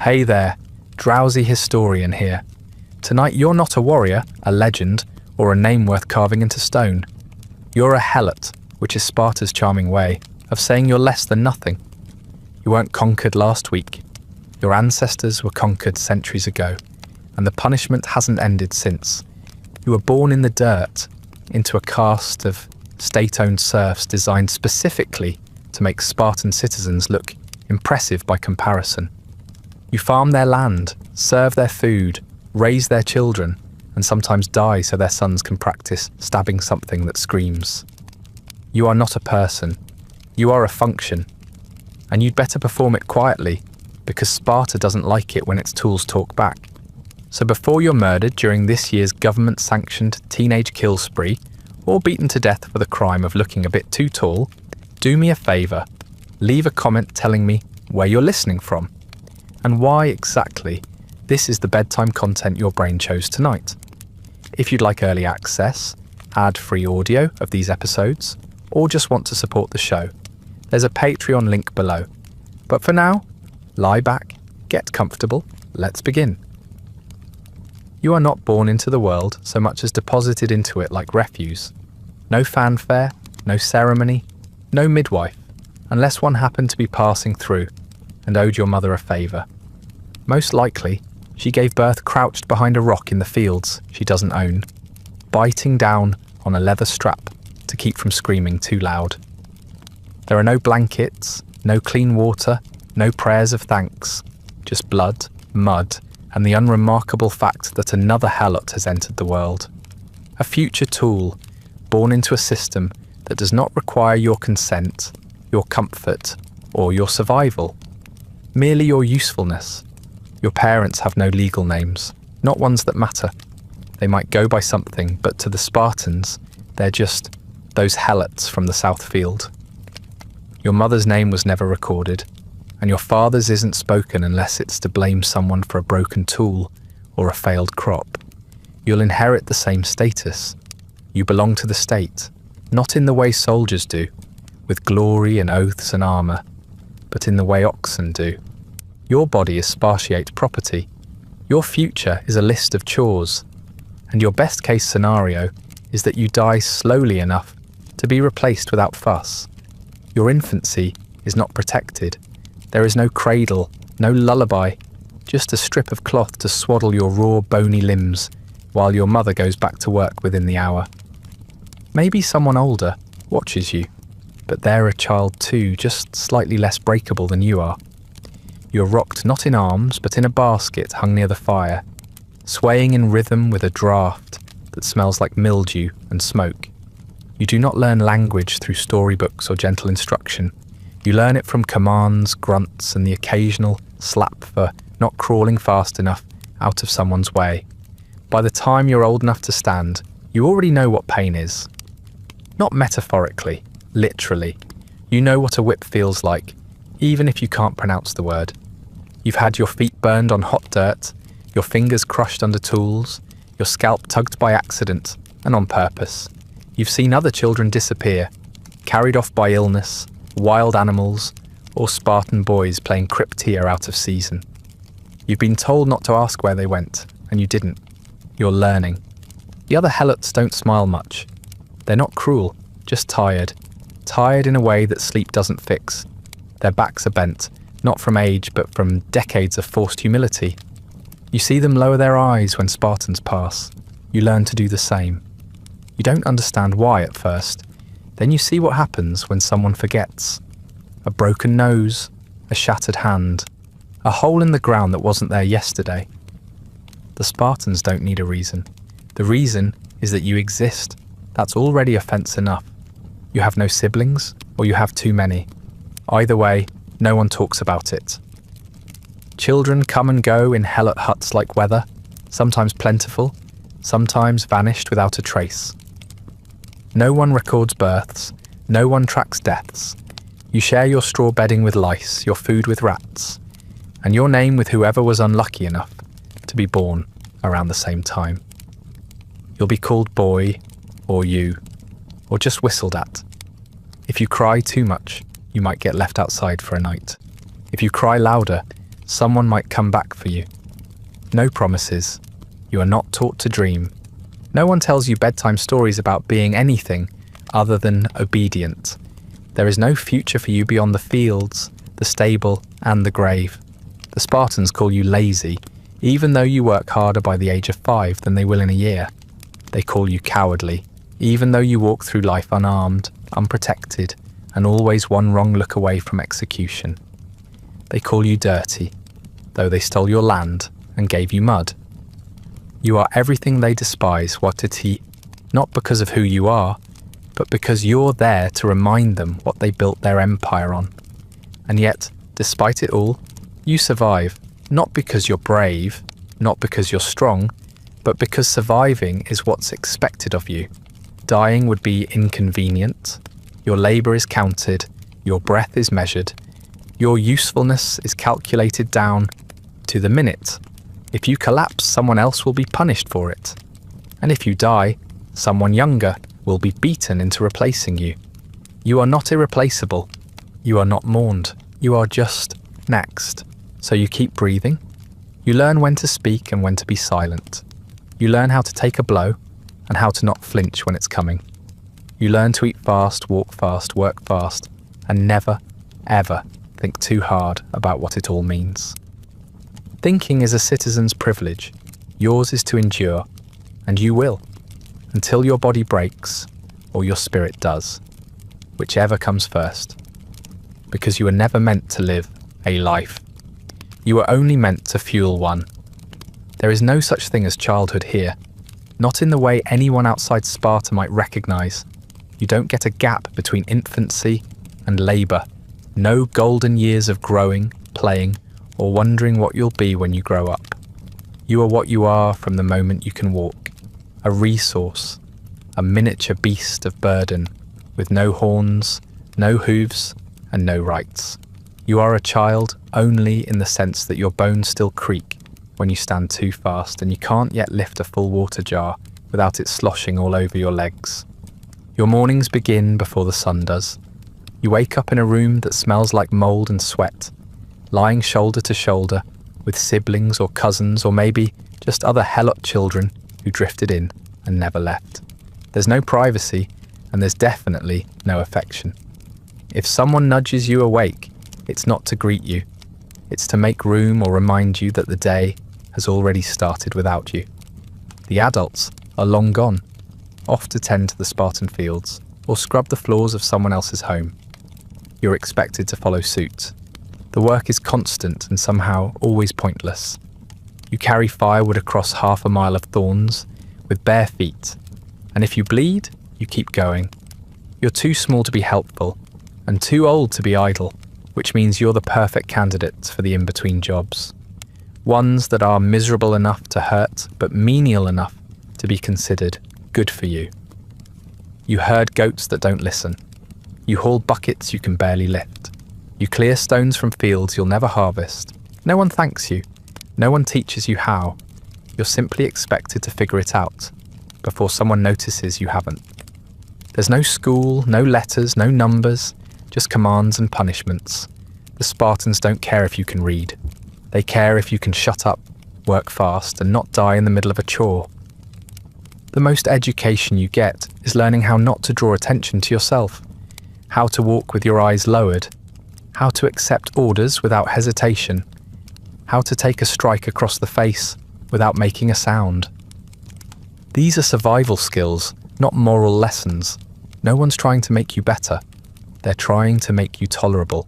Hey there, drowsy historian here. Tonight you're not a warrior, a legend, or a name worth carving into stone. You're a Helot, which is Sparta's charming way of saying you're less than nothing. You weren't conquered last week. Your ancestors were conquered centuries ago, and the punishment hasn't ended since. You were born in the dirt, into a caste of state-owned serfs designed specifically to make Spartan citizens look impressive by comparison. You farm their land, serve their food, raise their children, and sometimes die so their sons can practice stabbing something that screams. You are not a person. You are a function. And you'd better perform it quietly, because Sparta doesn't like it when its tools talk back. So before you're murdered during this year's government-sanctioned teenage kill spree, or beaten to death for the crime of looking a bit too tall, do me a favour. Leave a comment telling me where you're listening from, and why exactly this is the bedtime content your brain chose tonight. If you'd like early access, ad-free audio of these episodes, or just want to support the show, there's a Patreon link below. But for now, lie back, get comfortable, let's begin. You are not born into the world so much as deposited into it like refuse. No fanfare, no ceremony, no midwife, unless one happened to be passing through and owed your mother a favour. Most likely, she gave birth crouched behind a rock in the fields she doesn't own, biting down on a leather strap to keep from screaming too loud. There are no blankets, no clean water, no prayers of thanks, just blood, mud, and the unremarkable fact that another Helot has entered the world. A future tool, born into a system that does not require your consent, your comfort, or your survival. Merely your usefulness. Your parents have no legal names, not ones that matter. They might go by something, but to the Spartans, they're just those Helots from the South Field. Your mother's name was never recorded, and your father's isn't spoken unless it's to blame someone for a broken tool or a failed crop. You'll inherit the same status. You belong to the state, not in the way soldiers do, with glory and oaths and armour, but in the way oxen do. Your body is spartiate property. Your future is a list of chores, and your best case scenario is that you die slowly enough to be replaced without fuss. Your infancy is not protected. There is no cradle, no lullaby, just a strip of cloth to swaddle your raw, bony limbs while your mother goes back to work within the hour. Maybe someone older watches you, but they're a child too, just slightly less breakable than you are. You're rocked not in arms, but in a basket hung near the fire, swaying in rhythm with a draught that smells like mildew and smoke. You do not learn language through storybooks or gentle instruction. You learn it from commands, grunts, and the occasional slap for not crawling fast enough out of someone's way. By the time you're old enough to stand, you already know what pain is. Not metaphorically, literally. You know what a whip feels like, even if you can't pronounce the word. You've had your feet burned on hot dirt, your fingers crushed under tools, your scalp tugged by accident and on purpose. You've seen other children disappear, carried off by illness, wild animals, or Spartan boys playing crypteer out of season. You've been told not to ask where they went, and you didn't. You're learning. The other Helots don't smile much. They're not cruel, just tired. Tired in a way that sleep doesn't fix. Their backs are bent, not from age, but from decades of forced humility. You see them lower their eyes when Spartans pass. You learn to do the same. You don't understand why at first. Then you see what happens when someone forgets. A broken nose, a shattered hand, a hole in the ground that wasn't there yesterday. The Spartans don't need a reason. The reason is that you exist. That's already offense enough. You have no siblings, or you have too many. Either way, no one talks about it. Children come and go in Helot huts like weather, sometimes plentiful, sometimes vanished without a trace. No one records births, no one tracks deaths. You share your straw bedding with lice, your food with rats, and your name with whoever was unlucky enough to be born around the same time. You'll be called boy, or you, or just whistled at. If you cry too much, you might get left outside for a night. If you cry louder, Someone might come back for you. No promises. You are not taught to dream. No one tells you bedtime stories about being anything other than obedient. There is no future for you beyond the fields, the stable, and the grave. The Spartans call you lazy, even though you work harder by the age of 5 than they will in a year. They call you cowardly, even though you walk through life unarmed, unprotected, and always one wrong look away from execution. They call you dirty, though they stole your land and gave you mud. You are everything they despise, Watiti, not because of who you are, but because you're there to remind them what they built their empire on. And yet, despite it all, you survive, not because you're brave, not because you're strong, but because surviving is what's expected of you. Dying would be inconvenient. Your labour is counted, your breath is measured, your usefulness is calculated down to the minute. If you collapse, someone else will be punished for it. And if you die, someone younger will be beaten into replacing you. You are not irreplaceable. You are not mourned. You are just next. So you keep breathing. You learn when to speak and when to be silent. You learn how to take a blow and how to not flinch when it's coming. You learn to eat fast, walk fast, work fast, and never, ever think too hard about what it all means. Thinking is a citizen's privilege. Yours is to endure, and you will, until your body breaks or your spirit does, whichever comes first. Because you were never meant to live a life. You were only meant to fuel one. There is no such thing as childhood here, not in the way anyone outside Sparta might recognise. You don't get a gap between infancy and labour. No golden years of growing, playing, or wondering what you'll be when you grow up. You are what you are from the moment you can walk. A resource, a miniature beast of burden, with no horns, no hooves, and no rights. You are a child only in the sense that your bones still creak when you stand too fast and you can't yet lift a full water jar without it sloshing all over your legs. Your mornings begin before the sun does. You wake up in a room that smells like mould and sweat, lying shoulder to shoulder with siblings or cousins or maybe just other Helot children who drifted in and never left. There's no privacy and there's definitely no affection. If someone nudges you awake, it's not to greet you. It's to make room or remind you that the day has already started without you. The adults are long gone, off to tend to the Spartan fields or scrub the floors of someone else's home. You're expected to follow suit. The work is constant and somehow always pointless. You carry firewood across 1/2 mile of thorns with bare feet, and if you bleed, you keep going. You're too small to be helpful and too old to be idle, which means you're the perfect candidate for the in-between jobs. Ones that are miserable enough to hurt, but menial enough to be considered good for you. You herd goats that don't listen. You haul buckets you can barely lift. You clear stones from fields you'll never harvest. No one thanks you. No one teaches you how. You're simply expected to figure it out before someone notices you haven't. There's no school, no letters, no numbers, just commands and punishments. The Spartans don't care if you can read. They care if you can shut up, work fast, and not die in the middle of a chore. The most education you get is learning how not to draw attention to yourself, how to walk with your eyes lowered, how to accept orders without hesitation, how to take a strike across the face without making a sound. These are survival skills, not moral lessons. No one's trying to make you better. They're trying to make you tolerable.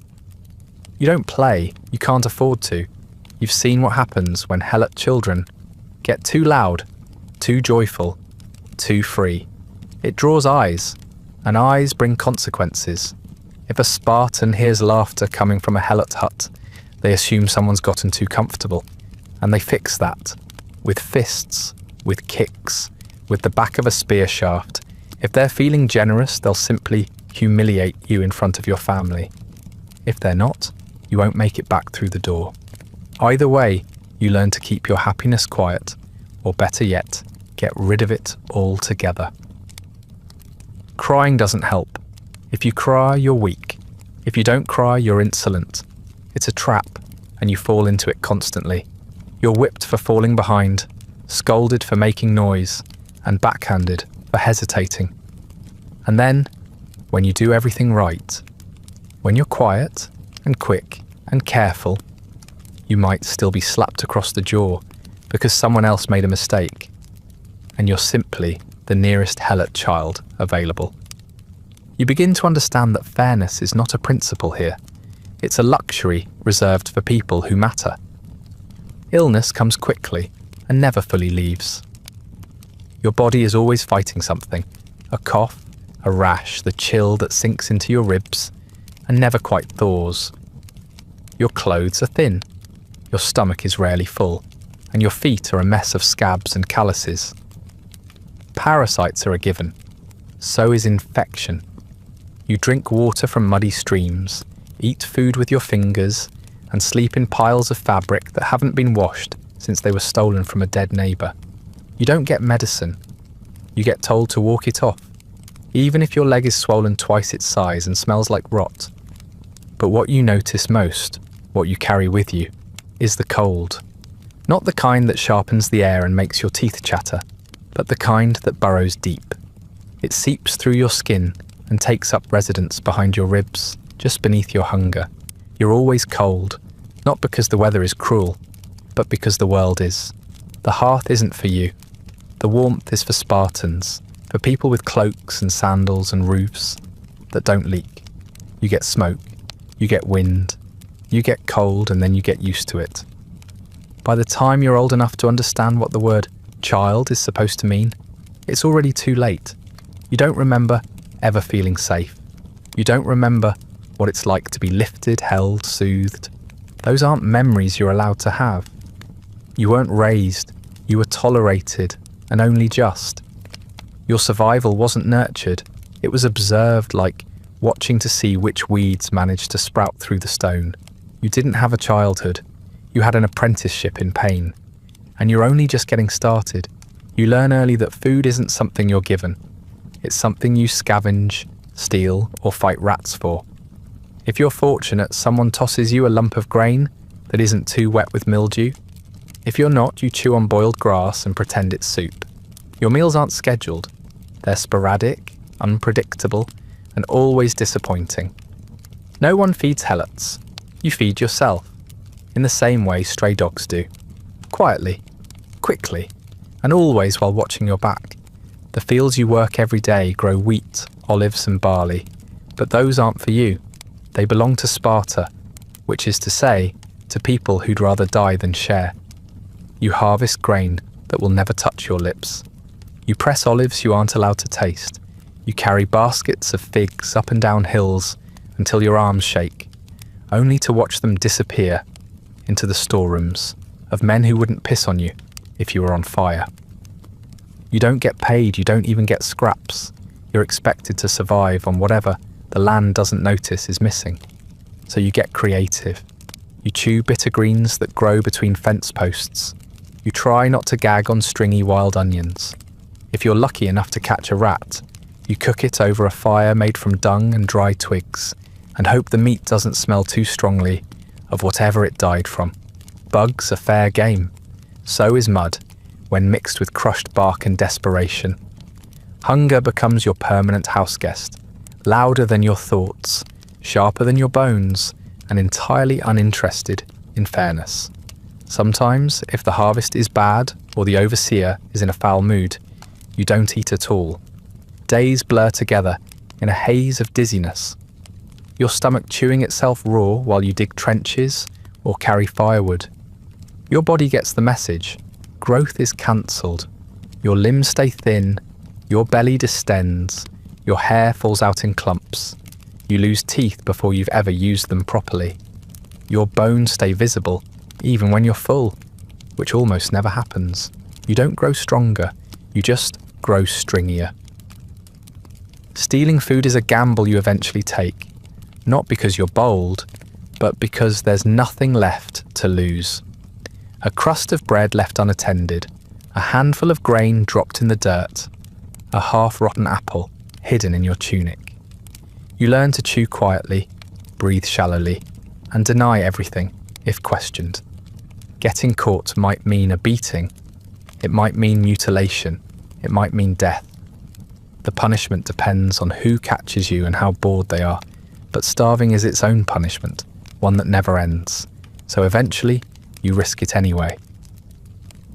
You don't play, you can't afford to. You've seen what happens when Helot children get too loud, too joyful, too free. It draws eyes, and eyes bring consequences. If a Spartan hears laughter coming from a Helot hut, they assume someone's gotten too comfortable, and they fix that with fists, with kicks, with the back of a spear shaft. If they're feeling generous, they'll simply humiliate you in front of your family. If they're not, you won't make it back through the door. Either way, you learn to keep your happiness quiet, or better yet, get rid of it altogether. Crying doesn't help. If you cry, you're weak. If you don't cry, you're insolent. It's a trap, and you fall into it constantly. You're whipped for falling behind, scolded for making noise, and backhanded for hesitating. And then, when you do everything right, when you're quiet and quick and careful, you might still be slapped across the jaw because someone else made a mistake, and you're simply the nearest Helot child available. You begin to understand that fairness is not a principle here. It's a luxury reserved for people who matter. Illness comes quickly and never fully leaves. Your body is always fighting something, a cough, a rash, the chill that sinks into your ribs and never quite thaws. Your clothes are thin, your stomach is rarely full, and your feet are a mess of scabs and calluses. Parasites are a given. So is infection. You drink water from muddy streams, eat food with your fingers, and sleep in piles of fabric that haven't been washed since they were stolen from a dead neighbour. You don't get medicine. You get told to walk it off, even if your leg is swollen twice its size and smells like rot. But what you notice most, what you carry with you, is the cold. Not the kind that sharpens the air and makes your teeth chatter, but the kind that burrows deep. It seeps through your skin and takes up residence behind your ribs, just beneath your hunger. You're always cold, not because the weather is cruel, but because the world is. The hearth isn't for you. The warmth is for Spartans, for people with cloaks and sandals and roofs that don't leak. You get smoke, you get wind, you get cold, and then you get used to it. By the time you're old enough to understand what the word child is supposed to mean, it's already too late. You don't remember ever feeling safe. You don't remember what it's like to be lifted, held, soothed. Those aren't memories you're allowed to have. You weren't raised, you were tolerated, and only just. Your survival wasn't nurtured, it was observed, like watching to see which weeds managed to sprout through the stone. You didn't have a childhood, you had an apprenticeship in pain. And you're only just getting started. You learn early that food isn't something you're given. It's something you scavenge, steal, or fight rats for. If you're fortunate, someone tosses you a lump of grain that isn't too wet with mildew. If you're not, you chew on boiled grass and pretend it's soup. Your meals aren't scheduled. They're sporadic, unpredictable, and always disappointing. No one feeds helots. You feed yourself, in the same way stray dogs do. Quietly, quickly, and always while watching your back. The fields you work every day grow wheat, olives and barley, but those aren't for you. They belong to Sparta, which is to say, to people who'd rather die than share. You harvest grain that will never touch your lips. You press olives you aren't allowed to taste. You carry baskets of figs up and down hills until your arms shake, only to watch them disappear into the storerooms of men who wouldn't piss on you if you were on fire. You don't get paid, you don't even get scraps. You're expected to survive on whatever the land doesn't notice is missing. So you get creative. You chew bitter greens that grow between fence posts. You try not to gag on stringy wild onions. If you're lucky enough to catch a rat, you cook it over a fire made from dung and dry twigs and hope the meat doesn't smell too strongly of whatever it died from. Bugs are fair game. So is mud when mixed with crushed bark and desperation. Hunger becomes your permanent houseguest, louder than your thoughts, sharper than your bones, and entirely uninterested in fairness. Sometimes, if the harvest is bad or the overseer is in a foul mood, you don't eat at all. Days blur together in a haze of dizziness. Your stomach chewing itself raw while you dig trenches or carry firewood. Your body gets the message. Growth is cancelled. Your limbs stay thin, your belly distends, your hair falls out in clumps. You lose teeth before you've ever used them properly. Your bones stay visible, even when you're full, which almost never happens. You don't grow stronger, you just grow stringier. Stealing food is a gamble you eventually take, not because you're bold, but because there's nothing left to lose. A crust of bread left unattended, a handful of grain dropped in the dirt, a half-rotten apple hidden in your tunic. You learn to chew quietly, breathe shallowly, and deny everything. if questioned. Getting caught might mean a beating. It might mean mutilation. It might mean death. The punishment depends on who catches you and how bored they are, but starving is its own punishment, one that never ends. So eventually, you risk it anyway.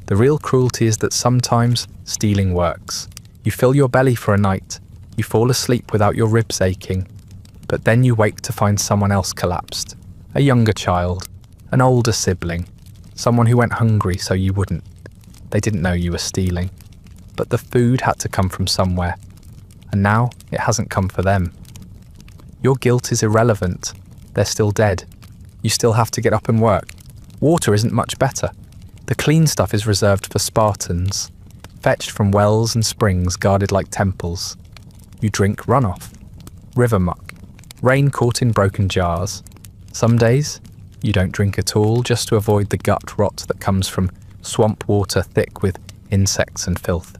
The real cruelty is that sometimes stealing works. You fill your belly for a night, you fall asleep without your ribs aching, but then you wake to find someone else collapsed. A younger child, an older sibling, someone who went hungry so you wouldn't. They didn't know you were stealing. But the food had to come from somewhere, and now it hasn't come for them. Your guilt is irrelevant. They're still dead. You still have to get up and work. Water isn't much better. The clean stuff is reserved for Spartans, fetched from wells and springs guarded like temples. You drink runoff, river muck, rain caught in broken jars. Some days, you don't drink at all just to avoid the gut rot that comes from swamp water thick with insects and filth.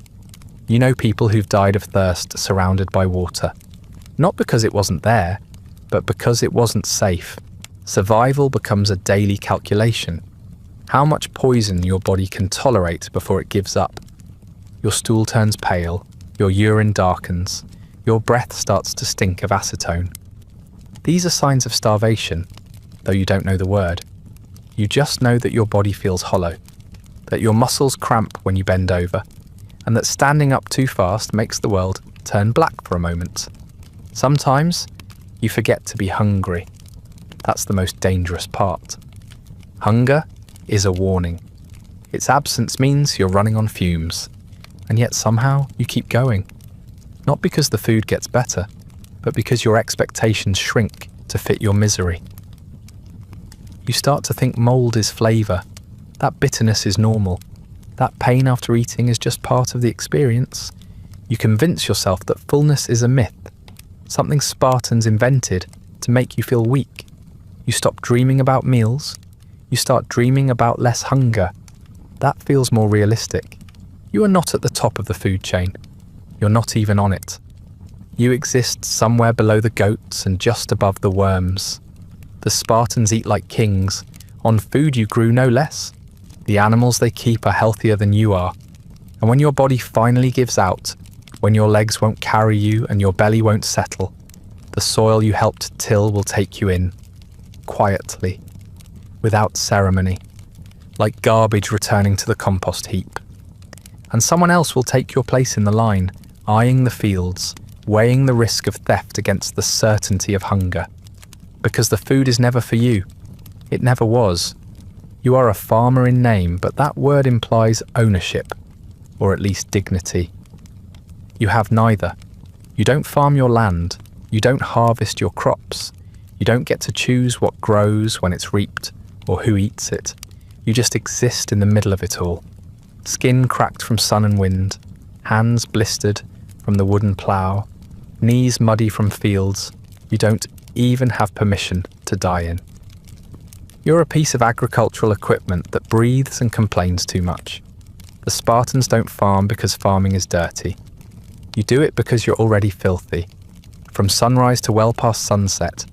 You know people who've died of thirst surrounded by water. Not because it wasn't there, but because it wasn't safe. Survival becomes a daily calculation. How much poison your body can tolerate before it gives up. Your stool turns pale, your urine darkens, your breath starts to stink of acetone. These are signs of starvation, though you don't know the word. You just know that your body feels hollow, that your muscles cramp when you bend over, and that standing up too fast makes the world turn black for a moment. Sometimes, you forget to be hungry. That's the most dangerous part. Hunger is a warning. Its absence means you're running on fumes, and yet somehow you keep going. Not because the food gets better, but because your expectations shrink to fit your misery. You start to think mold is flavour. That bitterness is normal. That pain after eating is just part of the experience. You convince yourself that fullness is a myth, something Spartans invented to make you feel weak. You stop dreaming about meals. You start dreaming about less hunger. That feels more realistic. You are not at the top of the food chain. You're not even on it. You exist somewhere below the goats and just above the worms. The Spartans eat like kings, on food you grew no less. The animals they keep are healthier than you are. And when your body finally gives out, when your legs won't carry you and your belly won't settle, the soil you helped till will take you in, quietly, without ceremony, like garbage returning to the compost heap. And someone else will take your place in the line, eyeing the fields, weighing the risk of theft against the certainty of hunger. Because the food is never for you. It never was. You are a farmer in name, but that word implies ownership, or at least dignity. You have neither. You don't farm your land. You don't harvest your crops. You don't get to choose what grows when it's reaped, or who eats it. You just exist in the middle of it all. Skin cracked from sun and wind, hands blistered from the wooden plough, knees muddy from fields you don't even have permission to die in. You're a piece of agricultural equipment that breathes and complains too much. The Spartans don't farm because farming is dirty. You do it because you're already filthy. From sunrise to well past sunset,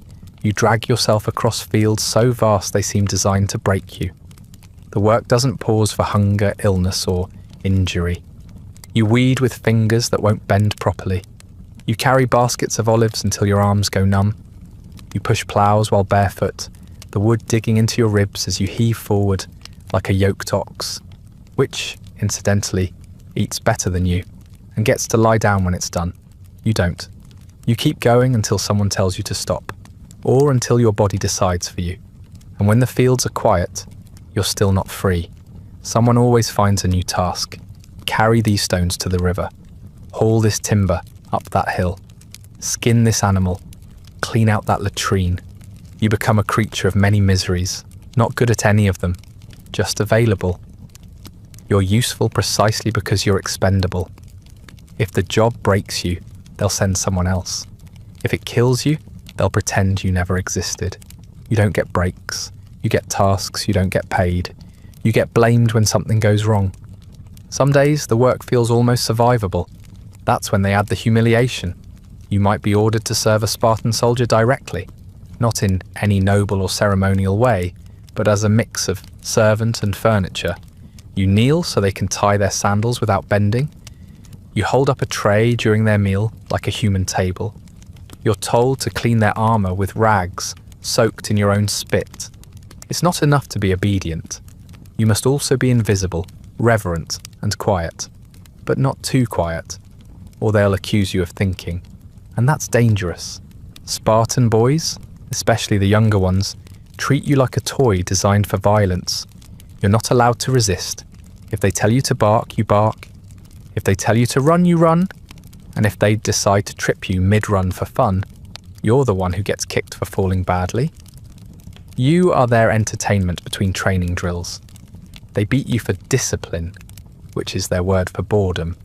you drag yourself across fields so vast they seem designed to break you. The work doesn't pause for hunger, illness, or injury. You weed with fingers that won't bend properly. You carry baskets of olives until your arms go numb. You push ploughs while barefoot, the wood digging into your ribs as you heave forward like a yoked ox, which, incidentally, eats better than you and gets to lie down when it's done. You don't. You keep going until someone tells you to stop, or until your body decides for you. And when the fields are quiet, you're still not free. Someone always finds a new task. Carry these stones to the river. Haul this timber up that hill. Skin this animal. Clean out that latrine. You become a creature of many miseries, not good at any of them, just available. You're useful precisely because you're expendable. If the job breaks you, they'll send someone else. If it kills you, they'll pretend you never existed. You don't get breaks. You get tasks, you don't get paid. You get blamed when something goes wrong. Some days, the work feels almost survivable. That's when they add the humiliation. You might be ordered to serve a Spartan soldier directly, not in any noble or ceremonial way, but as a mix of servant and furniture. You kneel so they can tie their sandals without bending. You hold up a tray during their meal like a human table. You're told to clean their armor with rags soaked in your own spit. It's not enough to be obedient. You must also be invisible, reverent, and quiet. But not too quiet, or they'll accuse you of thinking. And that's dangerous. Spartan boys, especially the younger ones, treat you like a toy designed for violence. You're not allowed to resist. If they tell you to bark, you bark. If they tell you to run, you run. And if they decide to trip you mid-run for fun, you're the one who gets kicked for falling badly. You are their entertainment between training drills. They beat you for discipline, which is their word for boredom.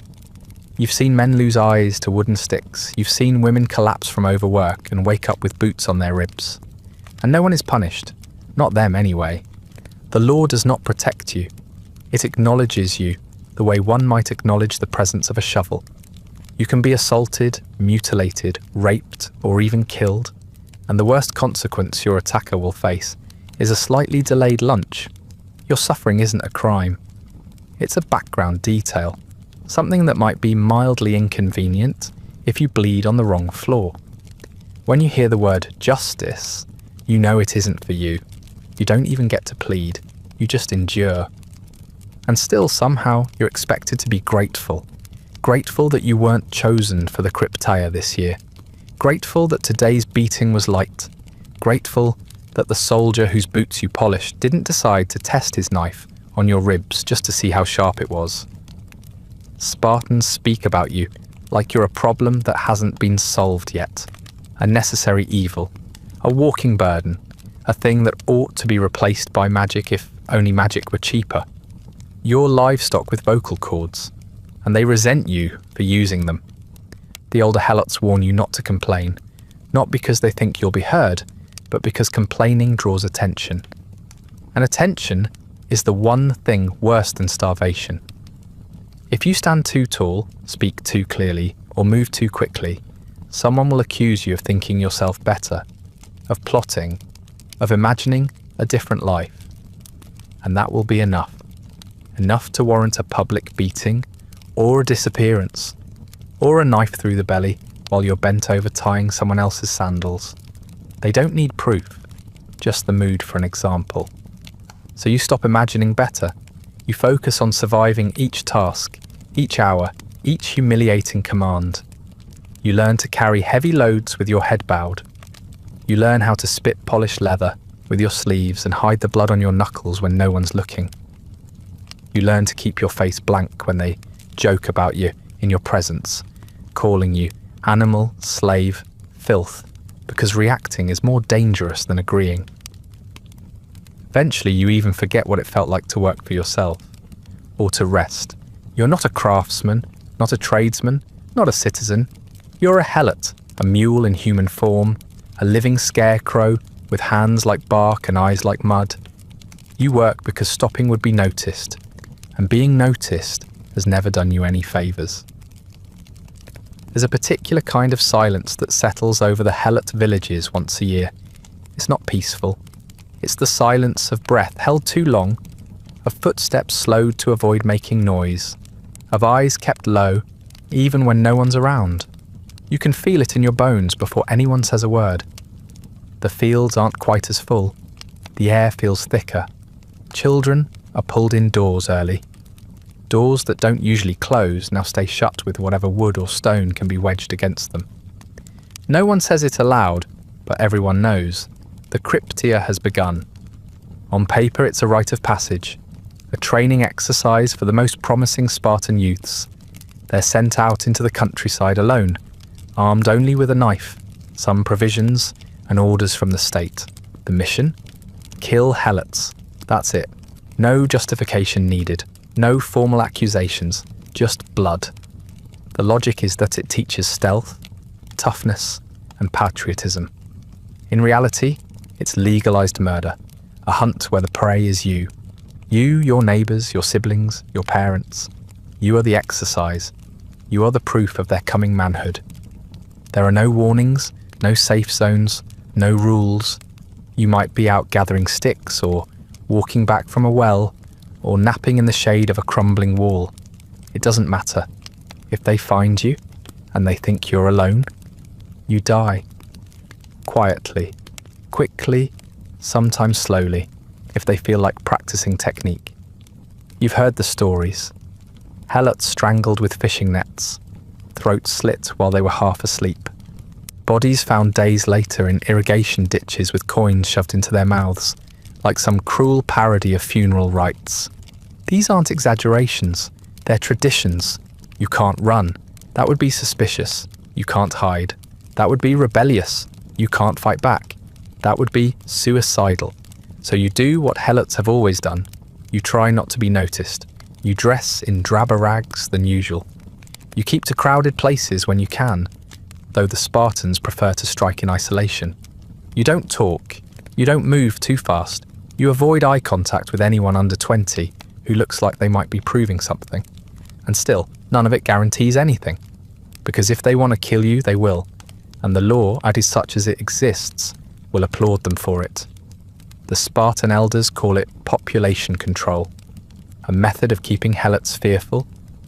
You've seen men lose eyes to wooden sticks. You've seen women collapse from overwork and wake up with boots on their ribs. And no one is punished. Not them anyway. The law does not protect you. It acknowledges you the way one might acknowledge the presence of a shovel. You can be assaulted, mutilated, raped, or even killed, and the worst consequence your attacker will face is a slightly delayed lunch. Your suffering isn't a crime. It's a background detail, something that might be mildly inconvenient if you bleed on the wrong floor. When you hear the word justice, you know it isn't for you. You don't even get to plead, you just endure. And still somehow you're expected to be grateful. Grateful that you weren't chosen for the cryptaya this year. Grateful that today's beating was light. Grateful that the soldier whose boots you polished didn't decide to test his knife on your ribs just to see how sharp it was. Spartans speak about you like you're a problem that hasn't been solved yet. A necessary evil. A walking burden. A thing that ought to be replaced by magic if only magic were cheaper. You're livestock with vocal cords, and they resent you for using them. The older Helots warn you not to complain, not because they think you'll be heard, but because complaining draws attention. And attention is the one thing worse than starvation. If you stand too tall, speak too clearly, or move too quickly, someone will accuse you of thinking yourself better, of plotting, of imagining a different life. And that will be enough. Enough to warrant a public beating, or a disappearance, or a knife through the belly while you're bent over tying someone else's sandals. They don't need proof, just the mood for an example. So you stop imagining better. You focus on surviving each task, each hour, each humiliating command. You learn to carry heavy loads with your head bowed. You learn how to spit polished leather with your sleeves and hide the blood on your knuckles when no one's looking. You learn to keep your face blank when they joke about you in your presence, calling you animal, slave, filth, because reacting is more dangerous than agreeing. Eventually, you even forget what it felt like to work for yourself, or to rest. You're not a craftsman, not a tradesman, not a citizen. You're a Helot, a mule in human form, a living scarecrow with hands like bark and eyes like mud. You work because stopping would be noticed, and being noticed has never done you any favours. There's a particular kind of silence that settles over the Helot villages once a year. It's not peaceful. It's the silence of breath held too long, of footsteps slowed to avoid making noise, of eyes kept low even when no one's around. You can feel it in your bones before anyone says a word. The fields aren't quite as full. The air feels thicker. Children are pulled indoors early. Doors that don't usually close now stay shut with whatever wood or stone can be wedged against them. No one says it aloud, but everyone knows. The cryptia has begun. On paper, it's a rite of passage, a training exercise for the most promising Spartan youths. They're sent out into the countryside alone, armed only with a knife, some provisions, and orders from the state. The mission? Kill Helots. That's it. No justification needed. No formal accusations. Just blood. The logic is that it teaches stealth, toughness, and patriotism. In reality, it's legalized murder, a hunt where the prey is you. You, your neighbors, your siblings, your parents. You are the exercise. You are the proof of their coming manhood. There are no warnings, no safe zones, no rules. You might be out gathering sticks or walking back from a well, or napping in the shade of a crumbling wall. It doesn't matter. If they find you, and they think you're alone, you die. Quietly, quickly, sometimes slowly, if they feel like practicing technique. You've heard the stories. Helots strangled with fishing nets, throats slit while they were half asleep. Bodies found days later in irrigation ditches with coins shoved into their mouths, like some cruel parody of funeral rites. These aren't exaggerations, they're traditions. You can't run. That would be suspicious. You can't hide. That would be rebellious. You can't fight back. That would be suicidal. So you do what helots have always done. You try not to be noticed. You dress in drabber rags than usual. You keep to crowded places when you can, though the Spartans prefer to strike in isolation. You don't talk. You don't move too fast. You avoid eye contact with anyone under 20 who looks like they might be proving something. And still, none of it guarantees anything. Because if they want to kill you, they will. And the law, as such as it exists, will applaud them for it. The Spartan elders call it population control, a method of keeping helots fearful,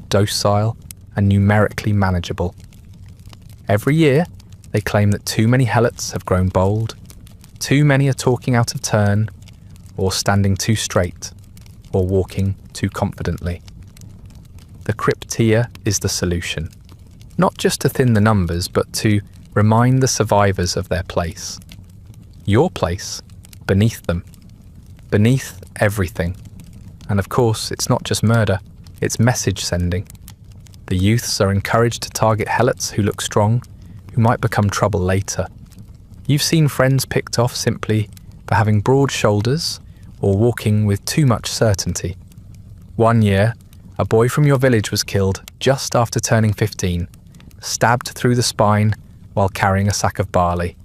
docile, and numerically manageable. Every year, they claim that too many helots have grown bold, too many are talking out of turn, or standing too straight, or walking too confidently. The cryptia is the solution, not just to thin the numbers, but to remind the survivors of their place. Your place, beneath them, beneath everything. And of course, it's not just murder, it's message sending. The youths are encouraged to target helots who look strong, who might become trouble later. You've seen friends picked off simply for having broad shoulders or walking with too much certainty. One year, a boy from your village was killed just after turning 15, stabbed through the spine while carrying a sack of barley.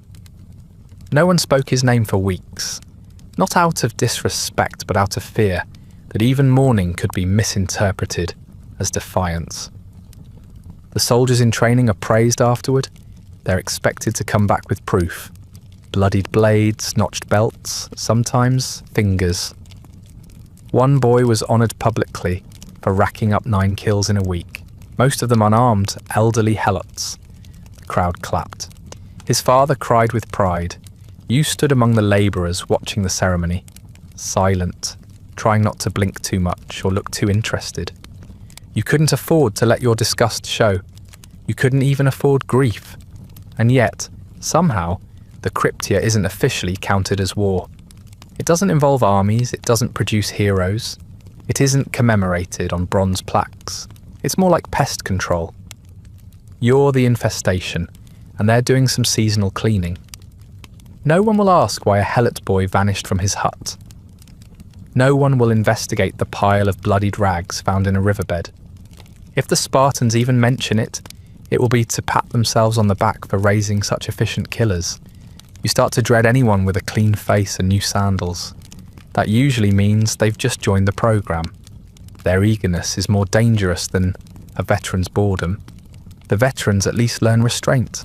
No one spoke his name for weeks, not out of disrespect but out of fear that even mourning could be misinterpreted as defiance. The soldiers in training are praised afterward. They're expected to come back with proof. Bloodied blades, notched belts, sometimes fingers. One boy was honoured publicly for racking up 9 kills in a week, most of them unarmed, elderly helots. The crowd clapped. His father cried with pride. You stood among the labourers watching the ceremony, silent, trying not to blink too much or look too interested. You couldn't afford to let your disgust show. You couldn't even afford grief. And yet, somehow, the cryptia isn't officially counted as war. It doesn't involve armies, it doesn't produce heroes. It isn't commemorated on bronze plaques. It's more like pest control. You're the infestation, and they're doing some seasonal cleaning. No one will ask why a helot boy vanished from his hut. No one will investigate the pile of bloodied rags found in a riverbed. If the Spartans even mention it, it will be to pat themselves on the back for raising such efficient killers. You start to dread anyone with a clean face and new sandals. That usually means they've just joined the program. Their eagerness is more dangerous than a veteran's boredom. The veterans at least learn restraint.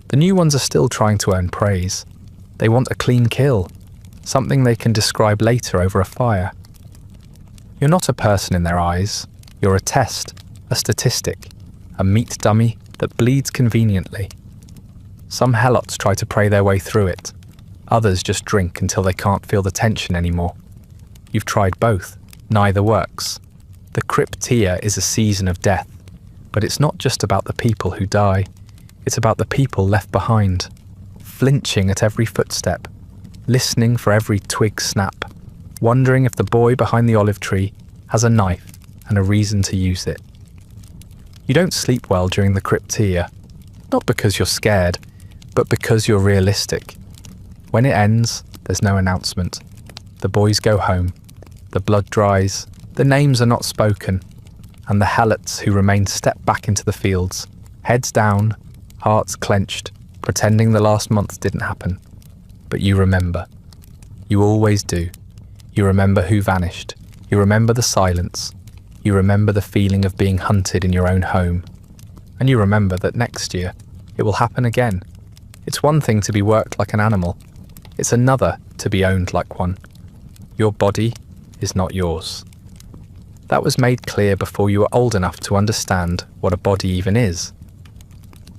The new ones are still trying to earn praise. They want a clean kill, something they can describe later over a fire. You're not a person in their eyes. You're a test, a statistic, a meat dummy that bleeds conveniently. Some helots try to pray their way through it. Others just drink until they can't feel the tension anymore. You've tried both. Neither works. The cryptia is a season of death, but it's not just about the people who die. It's about the people left behind, flinching at every footstep, listening for every twig snap, wondering if the boy behind the olive tree has a knife and a reason to use it. You don't sleep well during the cryptia, not because you're scared, but because you're realistic. When it ends, there's no announcement. The boys go home. The blood dries. The names are not spoken. And the helots who remain step back into the fields, heads down, hearts clenched, pretending the last month didn't happen. But you remember. You always do. You remember who vanished. You remember the silence. You remember the feeling of being hunted in your own home. And you remember that next year, it will happen again. It's one thing to be worked like an animal. It's another to be owned like one. Your body is not yours. That was made clear before you were old enough to understand what a body even is.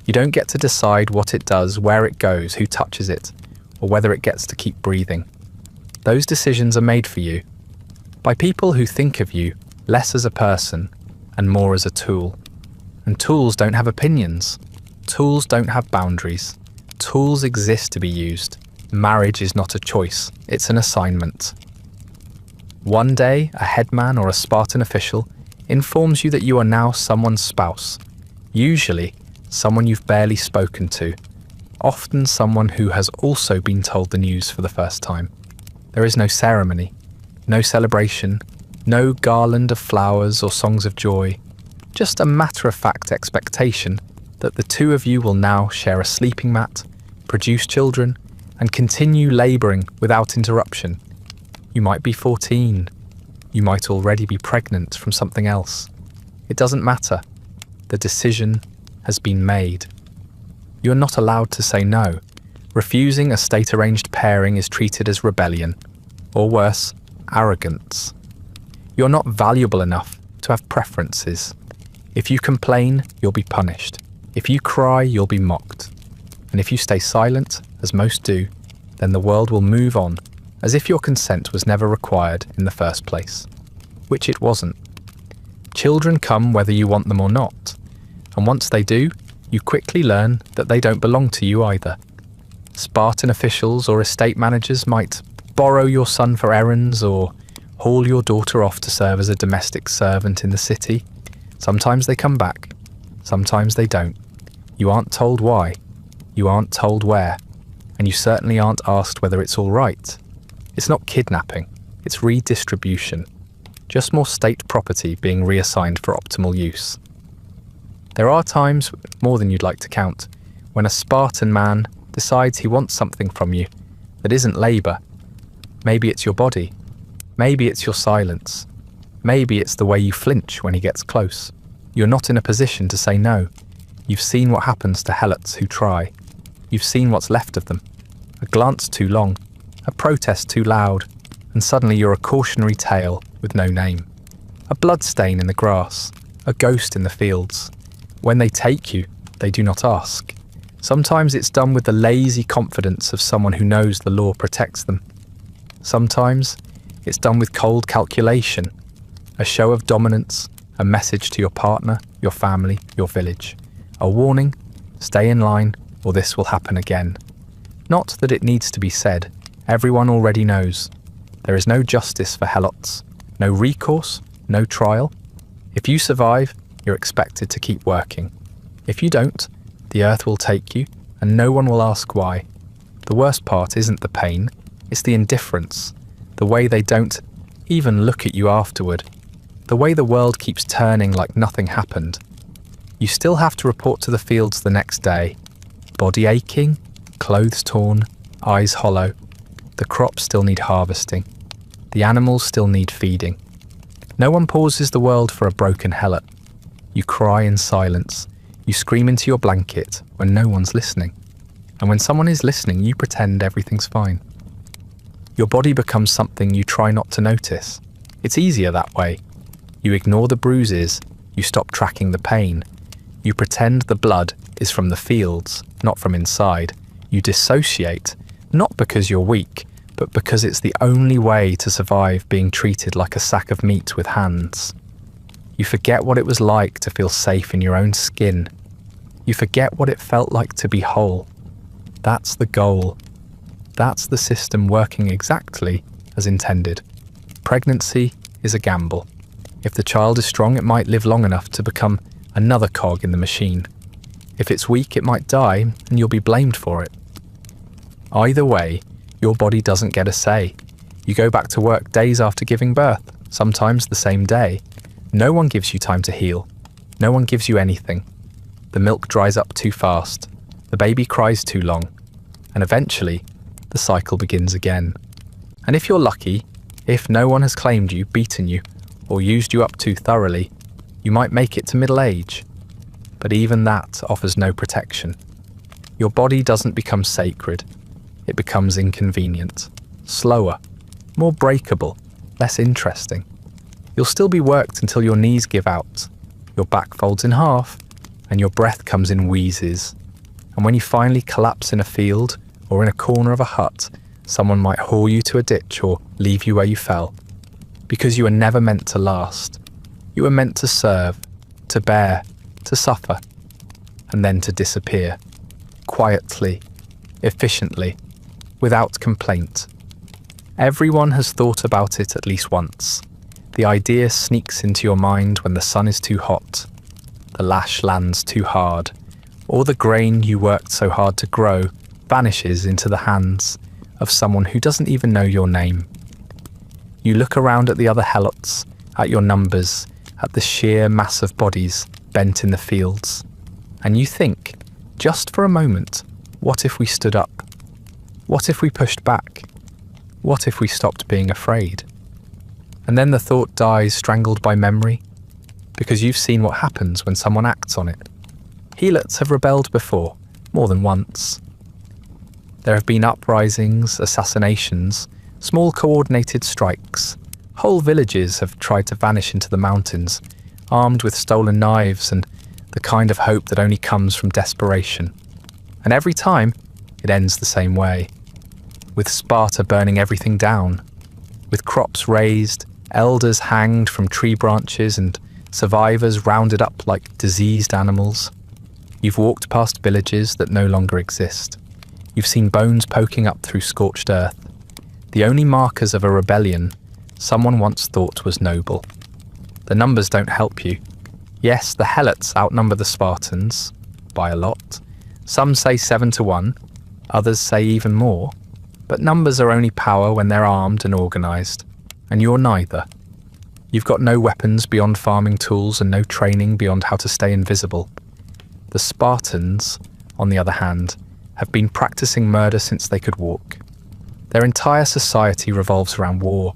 You don't get to decide what it does, where it goes, who touches it, or whether it gets to keep breathing. Those decisions are made for you, by people who think of you less as a person and more as a tool. And tools don't have opinions. Tools don't have boundaries. Tools exist to be used. Marriage is not a choice, it's an assignment. One day, a headman or a Spartan official informs you that you are now someone's spouse, usually someone you've barely spoken to, often someone who has also been told the news for the first time. There is no ceremony, no celebration, no garland of flowers or songs of joy, just a matter-of-fact expectation that the two of you will now share a sleeping mat, produce children, and continue labouring without interruption. You might be 14. You might already be pregnant from something else. It doesn't matter. The decision has been made. You're not allowed to say no. Refusing a state-arranged pairing is treated as rebellion, or worse, arrogance. You're not valuable enough to have preferences. If you complain, you'll be punished. If you cry, you'll be mocked. And if you stay silent, as most do, then the world will move on, as if your consent was never required in the first place, which it wasn't. Children come whether you want them or not, and once they do, you quickly learn that they don't belong to you either. Spartan officials or estate managers might borrow your son for errands or haul your daughter off to serve as a domestic servant in the city. Sometimes they come back, sometimes they don't. You aren't told why, you aren't told where, and you certainly aren't asked whether it's all right. It's not kidnapping, it's redistribution. Just more state property being reassigned for optimal use. There are times, more than you'd like to count, when a Spartan man decides he wants something from you that isn't labour. Maybe it's your body. Maybe it's your silence. Maybe it's the way you flinch when he gets close. You're not in a position to say no. You've seen what happens to helots who try. You've seen what's left of them. A glance too long, a protest too loud, and suddenly you're a cautionary tale with no name. A bloodstain in the grass, a ghost in the fields. When they take you, they do not ask. Sometimes it's done with the lazy confidence of someone who knows the law protects them. Sometimes it's done with cold calculation, a show of dominance, a message to your partner, your family, your village. A warning, stay in line, or this will happen again. Not that it needs to be said, everyone already knows. There is no justice for helots, no recourse, no trial. If you survive, you're expected to keep working. If you don't, the earth will take you, and no one will ask why. The worst part isn't the pain, it's the indifference, the way they don't even look at you afterward, the way the world keeps turning like nothing happened. You still have to report to the fields the next day. Body aching, clothes torn, eyes hollow. The crops still need harvesting. The animals still need feeding. No one pauses the world for a broken helot. You cry in silence. You scream into your blanket when no one's listening. And when someone is listening, you pretend everything's fine. Your body becomes something you try not to notice. It's easier that way. You ignore the bruises. You stop tracking the pain. You pretend the blood is from the fields, not from inside. You dissociate, not because you're weak, but because it's the only way to survive being treated like a sack of meat with hands. You forget what it was like to feel safe in your own skin. You forget what it felt like to be whole. That's the goal. That's the system working exactly as intended. Pregnancy is a gamble. If the child is strong, it might live long enough to become another cog in the machine. If it's weak, it might die, and you'll be blamed for it. Either way, your body doesn't get a say. You go back to work days after giving birth, sometimes the same day. No one gives you time to heal. No one gives you anything. The milk dries up too fast. The baby cries too long. And eventually, the cycle begins again. And if you're lucky, if no one has claimed you, beaten you, or used you up too thoroughly, you might make it to middle age. But even that offers no protection. Your body doesn't become sacred. It becomes inconvenient, slower, more breakable, less interesting. You'll still be worked until your knees give out, your back folds in half, and your breath comes in wheezes. And when you finally collapse in a field or in a corner of a hut, someone might haul you to a ditch or leave you where you fell. Because you were never meant to last. You were meant to serve, to bear, to suffer, and then to disappear. Quietly, efficiently, without complaint. Everyone has thought about it at least once. The idea sneaks into your mind when the sun is too hot, the lash lands too hard, or the grain you worked so hard to grow vanishes into the hands of someone who doesn't even know your name. You look around at the other Helots, at your numbers, at the sheer mass of bodies bent in the fields, and you think, just for a moment, what if we stood up? What if we pushed back? What if we stopped being afraid? And then the thought dies strangled by memory, because you've seen what happens when someone acts on it. Helots have rebelled before, more than once. There have been uprisings, assassinations, small coordinated strikes. Whole villages have tried to vanish into the mountains, armed with stolen knives and the kind of hope that only comes from desperation. And every time, it ends the same way. With Sparta burning everything down, with crops razed, elders hanged from tree branches and survivors rounded up like diseased animals. You've walked past villages that no longer exist. You've seen bones poking up through scorched earth. The only markers of a rebellion someone once thought was noble. The numbers don't help you. Yes, the Helots outnumber the Spartans, by a lot. Some say 7-1, others say even more. But numbers are only power when they're armed and organised, and you're neither. You've got no weapons beyond farming tools and no training beyond how to stay invisible. The Spartans, on the other hand, have been practicing murder since they could walk. Their entire society revolves around war.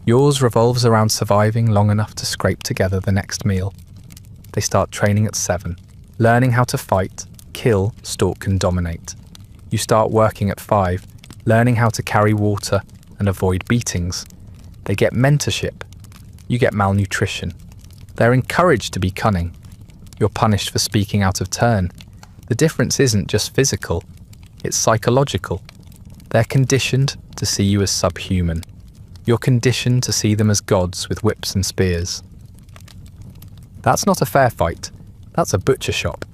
Yours revolves around surviving long enough to scrape together the next meal. They start training at 7, learning how to fight, kill, stalk and dominate. You start working at 5, learning how to carry water and avoid beatings. They get mentorship. You get malnutrition. They're encouraged to be cunning. You're punished for speaking out of turn. The difference isn't just physical, it's psychological. They're conditioned to see you as subhuman. You're conditioned to see them as gods with whips and spears. That's not a fair fight. That's a butcher shop.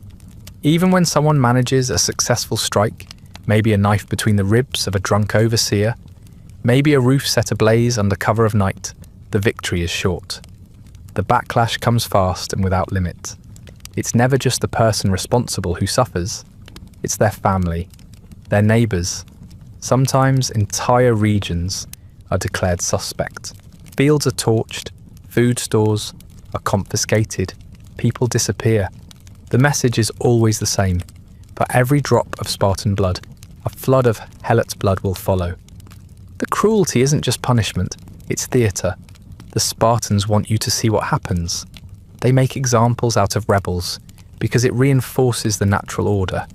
Even when someone manages a successful strike, maybe a knife between the ribs of a drunk overseer, maybe a roof set ablaze under cover of night, the victory is short. The backlash comes fast and without limit. It's never just the person responsible who suffers. It's their family, their neighbours. Sometimes entire regions are declared suspect. Fields are torched, food stores are confiscated, people disappear. The message is always the same. For every drop of Spartan blood, a flood of Helot blood will follow. The cruelty isn't just punishment, it's theatre. The Spartans want you to see what happens. They make examples out of rebels because it reinforces the natural order.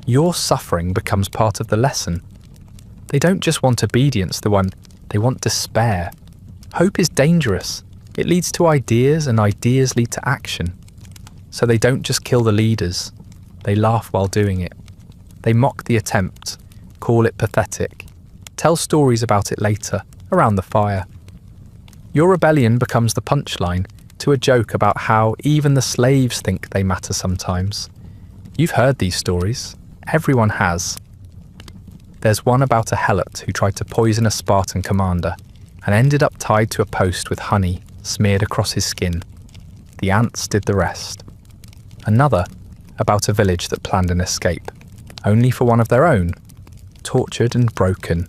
Your suffering becomes part of the lesson. They don't just want obedience, they want despair. Hope is dangerous. It leads to ideas, and ideas lead to action. So they don't just kill the leaders. They laugh while doing it. They mock the attempt, call it pathetic, tell stories about it later, around the fire. Your rebellion becomes the punchline to a joke about how even the slaves think they matter sometimes. You've heard these stories. Everyone has. There's one about a Helot who tried to poison a Spartan commander and ended up tied to a post with honey smeared across his skin. The ants did the rest. Another about a village that planned an escape, only for one of their own, tortured and broken,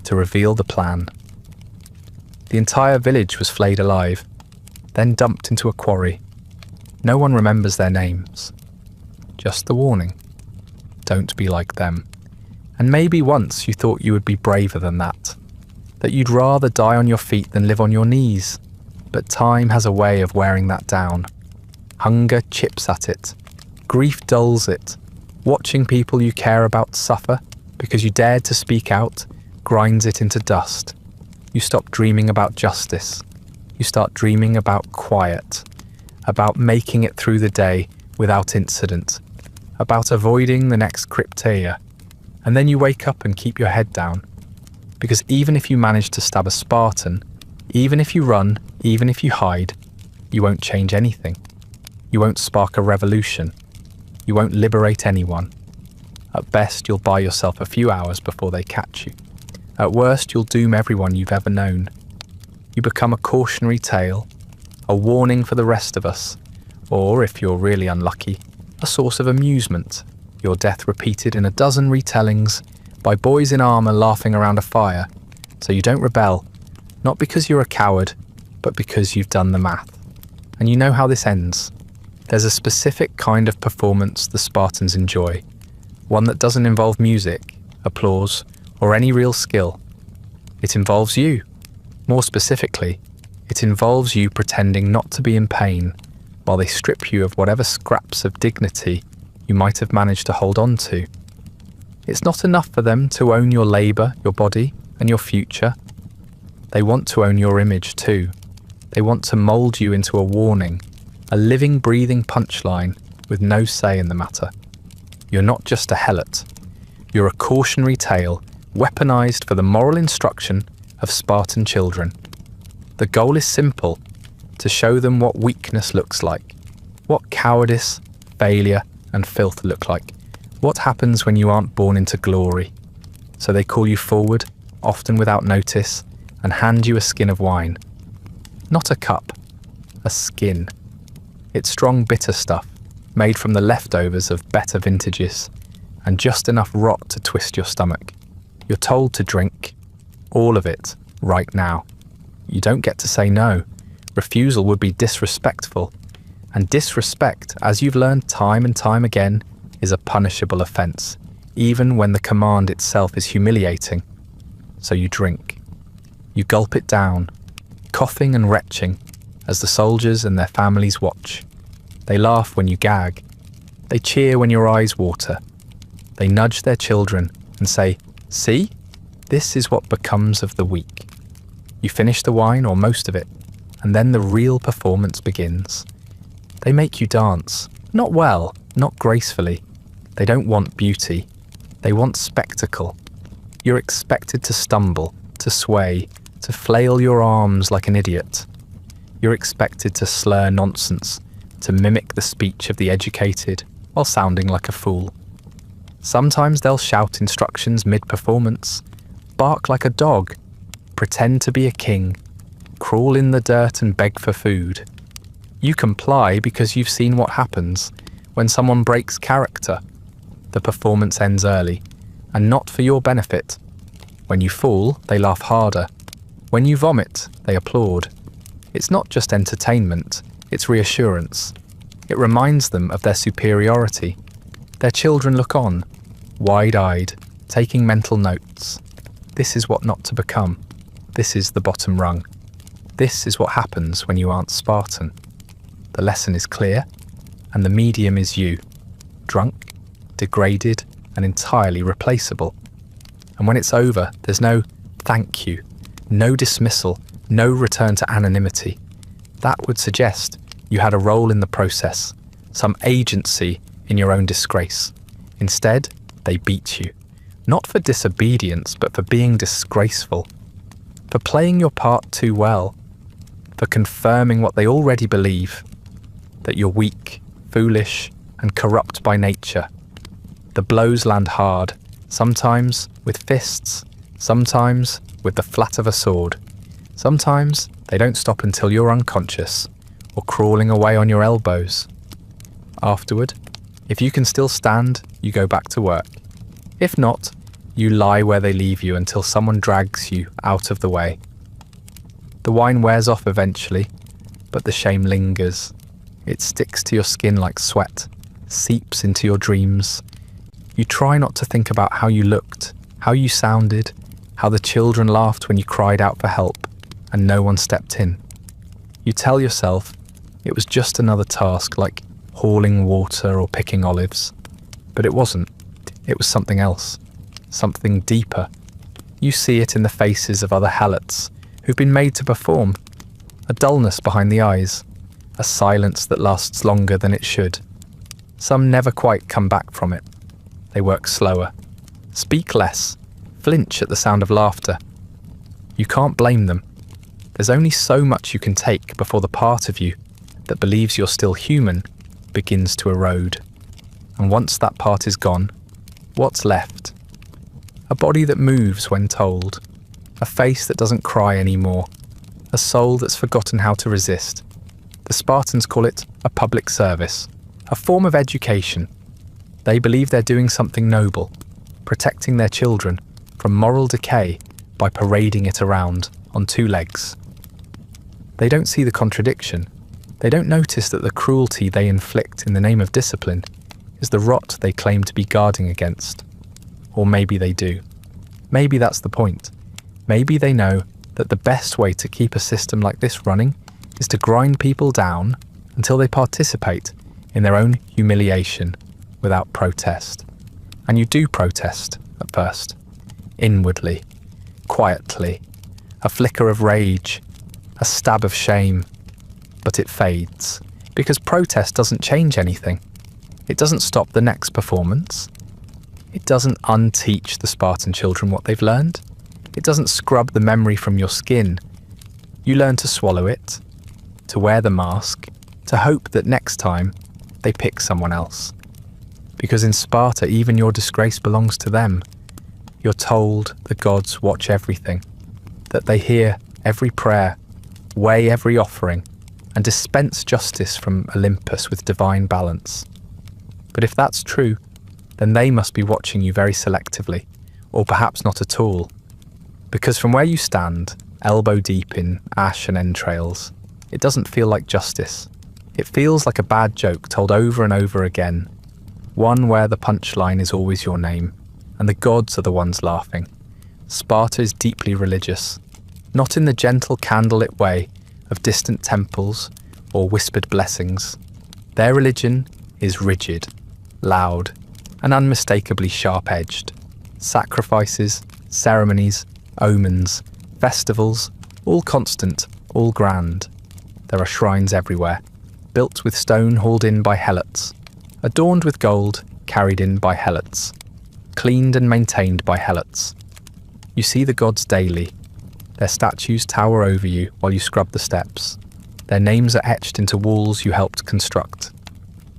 to reveal the plan. The entire village was flayed alive, then dumped into a quarry. No one remembers their names. Just the warning. Don't be like them. And maybe once you thought you would be braver than that you'd rather die on your feet than live on your knees. But time has a way of wearing that down. Hunger chips at it. Grief dulls it. Watching people you care about suffer because you dared to speak out grinds it into dust. You stop dreaming about justice. You start dreaming about quiet, about making it through the day without incident, about avoiding the next crypteia. And then you wake up and keep your head down. Because even if you manage to stab a Spartan, even if you run, even if you hide, you won't change anything. You won't spark a revolution. You won't liberate anyone. At best, you'll buy yourself a few hours before they catch you. At worst, you'll doom everyone you've ever known. You become a cautionary tale, a warning for the rest of us, or, if you're really unlucky, a source of amusement, your death repeated in a dozen retellings by boys in armour laughing around a fire, so you don't rebel, not because you're a coward, but because you've done the math. And you know how this ends. There's a specific kind of performance the Spartans enjoy, one that doesn't involve music, applause, or any real skill. It involves you. More specifically, it involves you pretending not to be in pain while they strip you of whatever scraps of dignity you might have managed to hold on to. It's not enough for them to own your labour, your body, and your future. They want to own your image too. They want to mould you into a warning, a living, breathing punchline with no say in the matter. You're not just a Helot. You're a cautionary tale, weaponized for the moral instruction of Spartan children. The goal is simple, to show them what weakness looks like, what cowardice, failure, and filth look like, what happens when you aren't born into glory. So they call you forward, often without notice, and hand you a skin of wine. Not a cup, a skin. It's strong, bitter stuff, made from the leftovers of better vintages, and just enough rot to twist your stomach. You're told to drink, all of it, right now. You don't get to say no. Refusal would be disrespectful, and disrespect, as you've learned time and time again, is a punishable offence, even when the command itself is humiliating. So you drink. You gulp it down, coughing and retching, as the soldiers and their families watch. They laugh when you gag. They cheer when your eyes water. They nudge their children and say, "See? This is what becomes of the weak." You finish the wine, or most of it, and then the real performance begins. They make you dance. Not well, not gracefully. They don't want beauty. They want spectacle. You're expected to stumble, to sway, to flail your arms like an idiot. You're expected to slur nonsense, to mimic the speech of the educated while sounding like a fool. Sometimes they'll shout instructions mid-performance, bark like a dog, pretend to be a king, crawl in the dirt and beg for food. You comply because you've seen what happens when someone breaks character. The performance ends early, and not for your benefit. When you fall, they laugh harder. When you vomit, they applaud. It's not just entertainment, it's reassurance. It reminds them of their superiority. Their children look on, wide-eyed, taking mental notes. This is what not to become. This is the bottom rung. This is what happens when you aren't Spartan. The lesson is clear, and the medium is you, drunk, degraded, and entirely replaceable. And when it's over, there's no thank you, no dismissal, no return to anonymity. That would suggest you had a role in the process, some agency in your own disgrace. Instead, they beat you, not for disobedience, but for being disgraceful, for playing your part too well, for confirming what they already believe, that you're weak, foolish, and corrupt by nature. The blows land hard, sometimes with fists, sometimes with the flat of a sword. Sometimes they don't stop until you're unconscious or crawling away on your elbows. Afterward, if you can still stand, you go back to work. If not, you lie where they leave you until someone drags you out of the way. The wine wears off eventually, but the shame lingers. It sticks to your skin like sweat, seeps into your dreams. You try not to think about how you looked, how you sounded, how the children laughed when you cried out for help and no one stepped in. You tell yourself it was just another task like hauling water or picking olives. But it wasn't. It was something else, something deeper. You see it in the faces of other Helots who've been made to perform, a dullness behind the eyes, a silence that lasts longer than it should. Some never quite come back from it. They work slower, speak less, flinch at the sound of laughter. You can't blame them. There's only so much you can take before the part of you that believes you're still human begins to erode. And once that part is gone, what's left? A body that moves when told, a face that doesn't cry anymore, a soul that's forgotten how to resist. The Spartans call it a public service, a form of education. They believe they're doing something noble, protecting their children from moral decay by parading it around on two legs. They don't see the contradiction. They don't notice that the cruelty they inflict in the name of discipline is the rot they claim to be guarding against. Or maybe they do. Maybe that's the point. Maybe they know that the best way to keep a system like this running is to grind people down until they participate in their own humiliation without protest. And you do protest at first, inwardly, quietly, a flicker of rage, a stab of shame, but it fades because protest doesn't change anything. It doesn't stop the next performance. It doesn't unteach the Spartan children what they've learned. It doesn't scrub the memory from your skin. You learn to swallow it, to wear the mask, to hope that next time they pick someone else. Because in Sparta, even your disgrace belongs to them. You're told the gods watch everything, that they hear every prayer, weigh every offering, and dispense justice from Olympus with divine balance. But if that's true, then they must be watching you very selectively, or perhaps not at all. Because from where you stand, elbow deep in ash and entrails, it doesn't feel like justice. It feels like a bad joke told over and over again, one where the punchline is always your name, and the gods are the ones laughing. Sparta is deeply religious, not in the gentle candlelit way of distant temples or whispered blessings. Their religion is rigid, loud, and unmistakably sharp-edged. Sacrifices, ceremonies, omens, festivals, all constant, all grand. There are shrines everywhere, built with stone hauled in by helots, adorned with gold carried in by helots, cleaned and maintained by helots. You see the gods daily. Their statues tower over you while you scrub the steps. Their names are etched into walls you helped construct.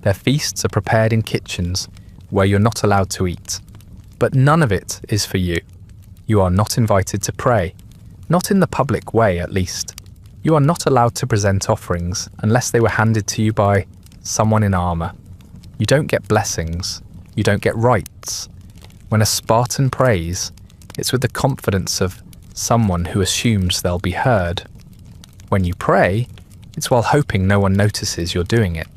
Their feasts are prepared in kitchens where you're not allowed to eat. But none of it is for you. You are not invited to pray, not in the public way at least. You are not allowed to present offerings unless they were handed to you by someone in armour. You don't get blessings. You don't get rights. When a Spartan prays, it's with the confidence of someone who assumes they'll be heard. When you pray, it's while hoping no one notices you're doing it.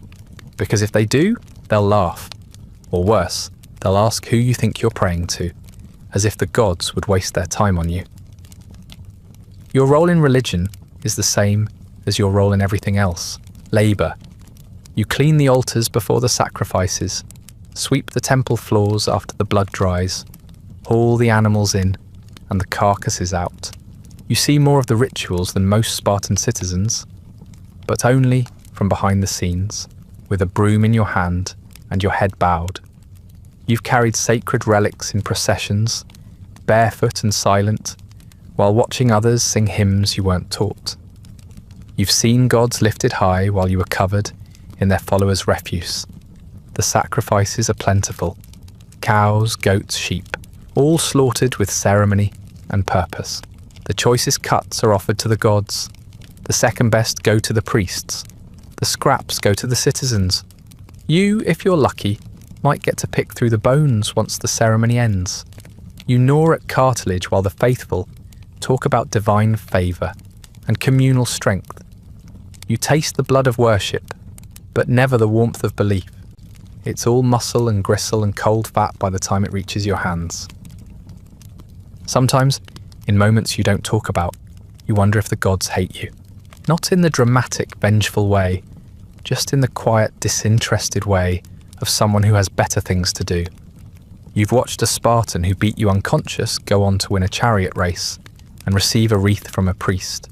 Because if they do, they'll laugh. Or worse, they'll ask who you think you're praying to, as if the gods would waste their time on you. Your role in religion is the same as your role in everything else, labour. You clean the altars before the sacrifices, sweep the temple floors after the blood dries, haul the animals in and the carcasses out. You see more of the rituals than most Spartan citizens, but only from behind the scenes, with a broom in your hand and your head bowed. You've carried sacred relics in processions, barefoot and silent, while watching others sing hymns you weren't taught. You've seen gods lifted high while you were covered in their followers' refuse. The sacrifices are plentiful. Cows, goats, sheep, all slaughtered with ceremony and purpose. The choicest cuts are offered to the gods. The second best go to the priests. The scraps go to the citizens. You, if you're lucky, might get to pick through the bones once the ceremony ends. You gnaw at cartilage while the faithful talk about divine favour and communal strength. You taste the blood of worship, but never the warmth of belief. It's all muscle and gristle and cold fat by the time it reaches your hands. Sometimes, in moments you don't talk about, you wonder if the gods hate you. Not in the dramatic, vengeful way, just in the quiet, disinterested way of someone who has better things to do. You've watched a Spartan who beat you unconscious go on to win a chariot race, and receive a wreath from a priest.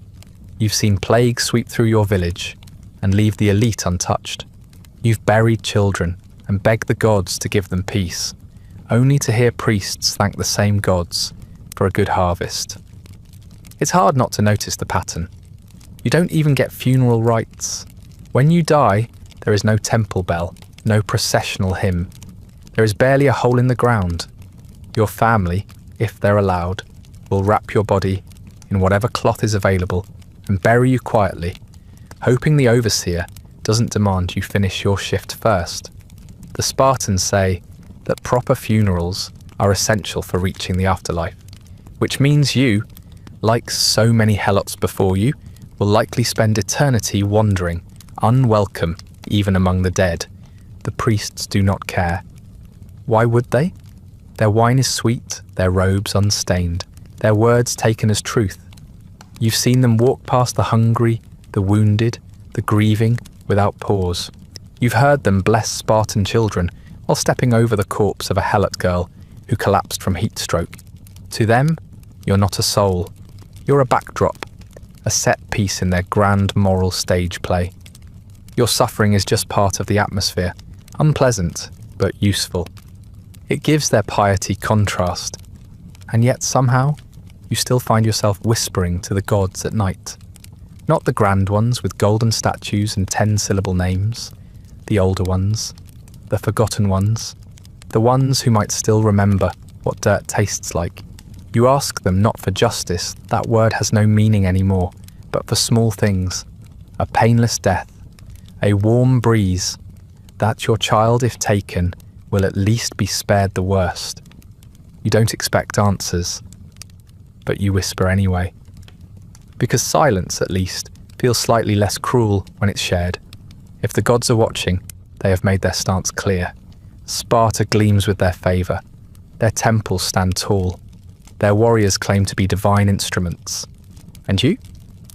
You've seen plague sweep through your village and leave the elite untouched. You've buried children and begged the gods to give them peace, only to hear priests thank the same gods for a good harvest. It's hard not to notice the pattern. You don't even get funeral rites. When you die, there is no temple bell, no processional hymn. There is barely a hole in the ground. Your family, if they're allowed, will wrap your body in whatever cloth is available and bury you quietly, hoping the overseer doesn't demand you finish your shift first. The Spartans say that proper funerals are essential for reaching the afterlife, which means you, like so many Helots before you, will likely spend eternity wandering, unwelcome even among the dead. The priests do not care. Why would they? Their wine is sweet, their robes unstained, their words taken as truth. You've seen them walk past the hungry, the wounded, the grieving, without pause. You've heard them bless Spartan children while stepping over the corpse of a Helot girl who collapsed from heat stroke. To them, you're not a soul. You're a backdrop, a set piece in their grand moral stage play. Your suffering is just part of the atmosphere, unpleasant, but useful. It gives their piety contrast, and yet somehow you still find yourself whispering to the gods at night. Not the grand ones with golden statues and 10-syllable names, the older ones, the forgotten ones, the ones who might still remember what dirt tastes like. You ask them not for justice, that word has no meaning anymore, but for small things, a painless death, a warm breeze, that your child, if taken, will at least be spared the worst. You don't expect answers, but you whisper anyway. Because silence, at least, feels slightly less cruel when it's shared. If the gods are watching, they have made their stance clear. Sparta gleams with their favour. Their temples stand tall. Their warriors claim to be divine instruments. And you?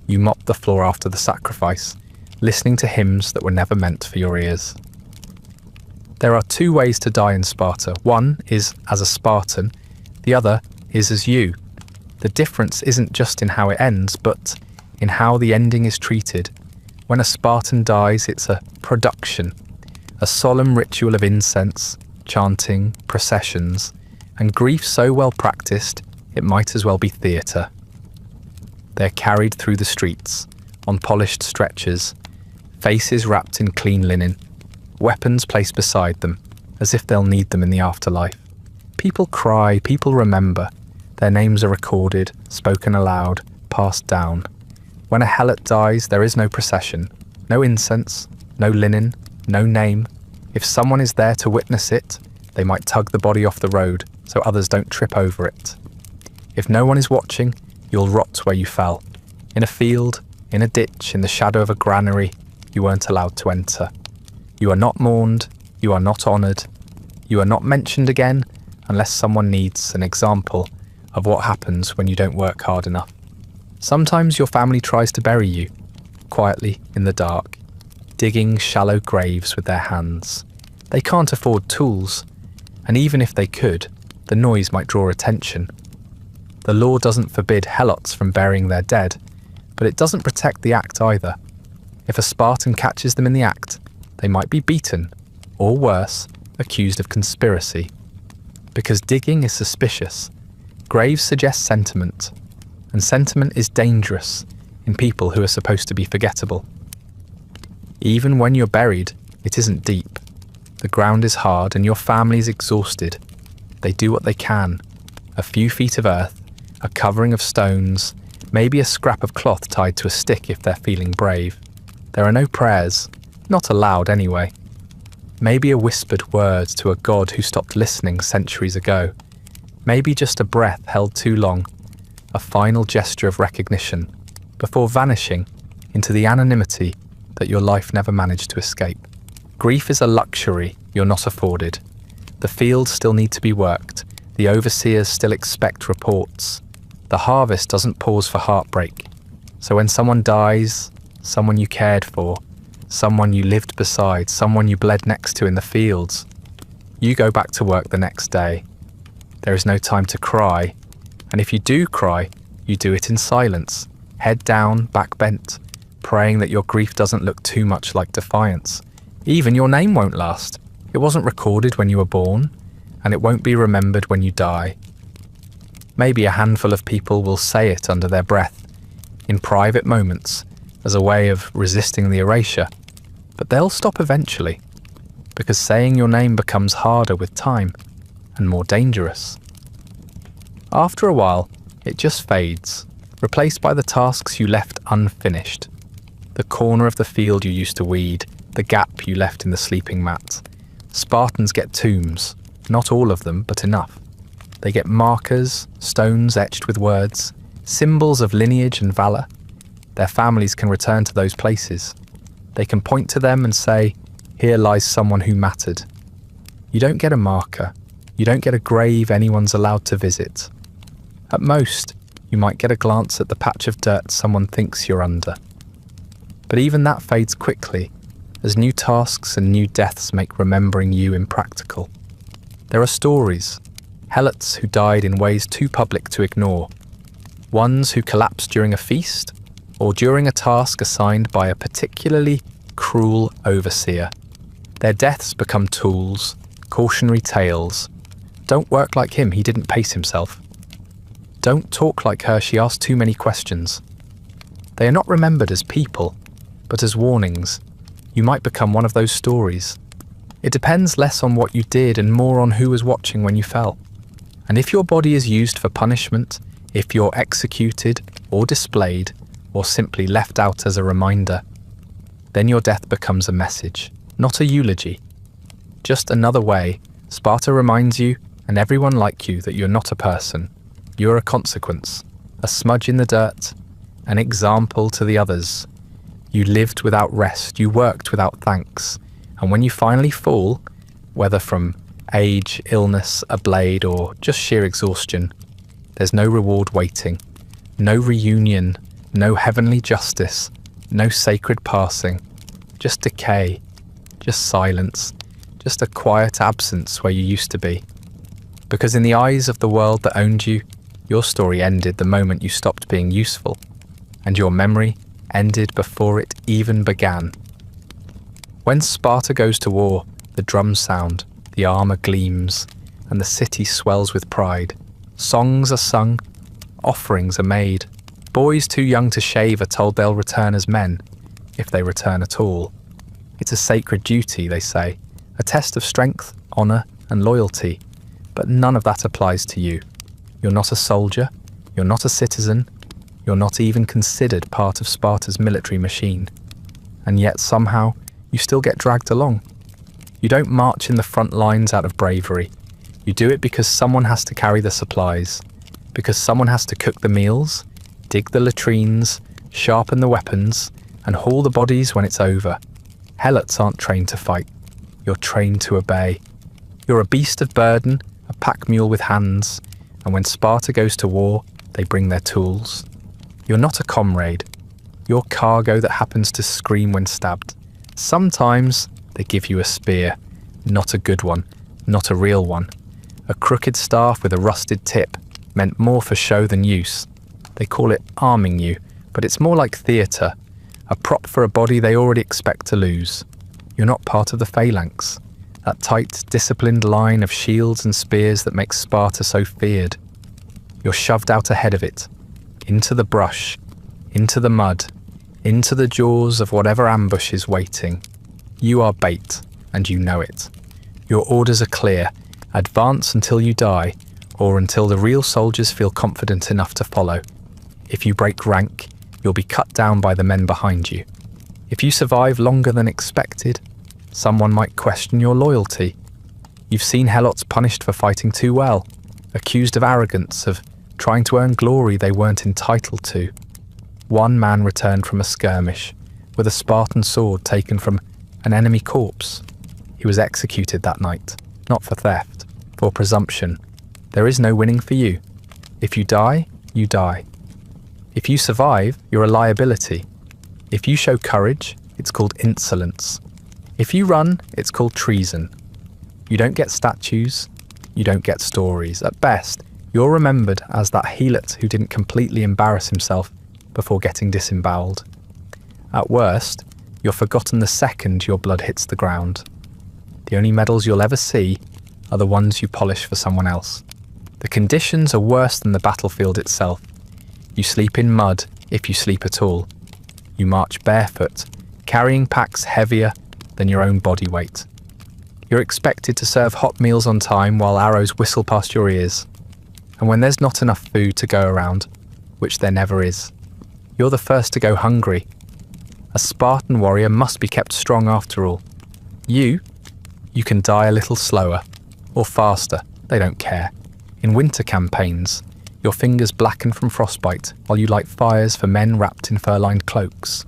You mop the floor after the sacrifice, listening to hymns that were never meant for your ears. There are two ways to die in Sparta. One is as a Spartan, the other is as you. The difference isn't just in how it ends, but in how the ending is treated. When a Spartan dies, it's a production, a solemn ritual of incense, chanting, processions, and grief so well practiced, it might as well be theatre. They're carried through the streets, on polished stretchers, faces wrapped in clean linen, weapons placed beside them, as if they'll need them in the afterlife. People cry, people remember. Their names are recorded, spoken aloud, passed down. When a Helot dies, there is no procession, no incense, no linen, no name. If someone is there to witness it, they might tug the body off the road so others don't trip over it. If no one is watching, you'll rot where you fell. In a field, in a ditch, in the shadow of a granary, you weren't allowed to enter. You are not mourned, you are not honoured, you are not mentioned again unless someone needs an example of what happens when you don't work hard enough. Sometimes your family tries to bury you, quietly in the dark, digging shallow graves with their hands. They can't afford tools, and even if they could, the noise might draw attention. The law doesn't forbid Helots from burying their dead, but it doesn't protect the act either. If a Spartan catches them in the act, they might be beaten, or worse, accused of conspiracy. Because digging is suspicious, graves suggest sentiment, and sentiment is dangerous in people who are supposed to be forgettable. Even when you're buried, it isn't deep. The ground is hard and your family's exhausted. They do what they can. A few feet of earth, a covering of stones, maybe a scrap of cloth tied to a stick if they're feeling brave. There are no prayers, not allowed anyway. Maybe a whispered word to a god who stopped listening centuries ago. Maybe just a breath held too long, a final gesture of recognition, before vanishing into the anonymity that your life never managed to escape. Grief is a luxury you're not afforded. The fields still need to be worked, the overseers still expect reports. The harvest doesn't pause for heartbreak. So when someone dies, someone you cared for, someone you lived beside, someone you bled next to in the fields, you go back to work the next day. There is no time to cry, and if you do cry, You do it in silence, head down, back bent, praying that your grief doesn't look too much like defiance. Even your name won't last. It wasn't recorded when you were born, and it won't be remembered when you die. Maybe a handful of people will say it under their breath, in private moments, as a way of resisting the erasure, but they'll stop eventually, because saying your name becomes harder with time, and more dangerous. After a while, it just fades, replaced by the tasks you left unfinished. The corner of the field you used to weed, the gap you left in the sleeping mat. Spartans get tombs, not all of them, but enough. They get markers, stones etched with words, symbols of lineage and valour. Their families can return to those places. They can point to them and say, "Here lies someone who mattered." You don't get a marker. You don't get a grave anyone's allowed to visit. At most, you might get a glance at the patch of dirt someone thinks you're under. But even that fades quickly, as new tasks and new deaths make remembering you impractical. There are stories, helots who died in ways too public to ignore, ones who collapsed during a feast, or during a task assigned by a particularly cruel overseer. Their deaths become tools, cautionary tales. Don't work like him, he didn't pace himself. Don't talk like her, she asked too many questions. They are not remembered as people, but as warnings. You might become one of those stories. It depends less on what you did and more on who was watching when you fell. And if your body is used for punishment, if you're executed or displayed, or simply left out as a reminder, then your death becomes a message, not a eulogy. Just another way Sparta reminds you, and everyone like you, that you're not a person. You're a consequence, a smudge in the dirt, an example to the others. You lived without rest, you worked without thanks, and when you finally fall, whether from age, illness, a blade, or just sheer exhaustion, there's no reward waiting, no reunion, no heavenly justice, no sacred passing, just decay, just silence, just a quiet absence where you used to be. Because in the eyes of the world that owned you, your story ended the moment you stopped being useful, and your memory ended before it even began. When Sparta goes to war, the drums sound, the armour gleams, and the city swells with pride. Songs are sung, offerings are made. Boys too young to shave are told they'll return as men, if they return at all. It's a sacred duty, they say, a test of strength, honour, and loyalty. But none of that applies to you. You're not a soldier, you're not a citizen, you're not even considered part of Sparta's military machine. And yet somehow, you still get dragged along. You don't march in the front lines out of bravery. You do it because someone has to carry the supplies, because someone has to cook the meals, dig the latrines, sharpen the weapons, and haul the bodies when it's over. Helots aren't trained to fight. You're trained to obey. You're a beast of burden, a pack mule with hands, and when Sparta goes to war, they bring their tools. You're not a comrade. You're cargo that happens to scream when stabbed. Sometimes they give you a spear, not a good one, not a real one. A crooked staff with a rusted tip, meant more for show than use. They call it arming you, but it's more like theatre, a prop for a body they already expect to lose. You're not part of the phalanx, that tight, disciplined line of shields and spears that makes Sparta so feared. You're shoved out ahead of it, into the brush, into the mud, into the jaws of whatever ambush is waiting. You are bait, and you know it. Your orders are clear: advance until you die, or until the real soldiers feel confident enough to follow. If you break rank, you'll be cut down by the men behind you. If you survive longer than expected, someone might question your loyalty. You've seen helots punished for fighting too well, accused of arrogance, of trying to earn glory they weren't entitled to. One man returned from a skirmish, with a Spartan sword taken from an enemy corpse. He was executed that night, not for theft, for presumption. There is no winning for you. If you die, you die. If you survive, you're a liability. If you show courage, it's called insolence. If you run, it's called treason. You don't get statues. You don't get stories. At best, You're remembered as that Helot who didn't completely embarrass himself before getting disemboweled. At worst, you're forgotten the second your blood hits the ground. The only medals you'll ever see are the ones you polish for someone else. The conditions are worse than the battlefield itself. You sleep in mud if you sleep at all. You march barefoot, carrying packs heavier than your own body weight. You're expected to serve hot meals on time while arrows whistle past your ears. And when there's not enough food to go around, which there never is, you're the first to go hungry. A Spartan warrior must be kept strong after all. You can die a little slower, or faster, they don't care. In winter campaigns, your fingers blacken from frostbite while you light fires for men wrapped in fur-lined cloaks.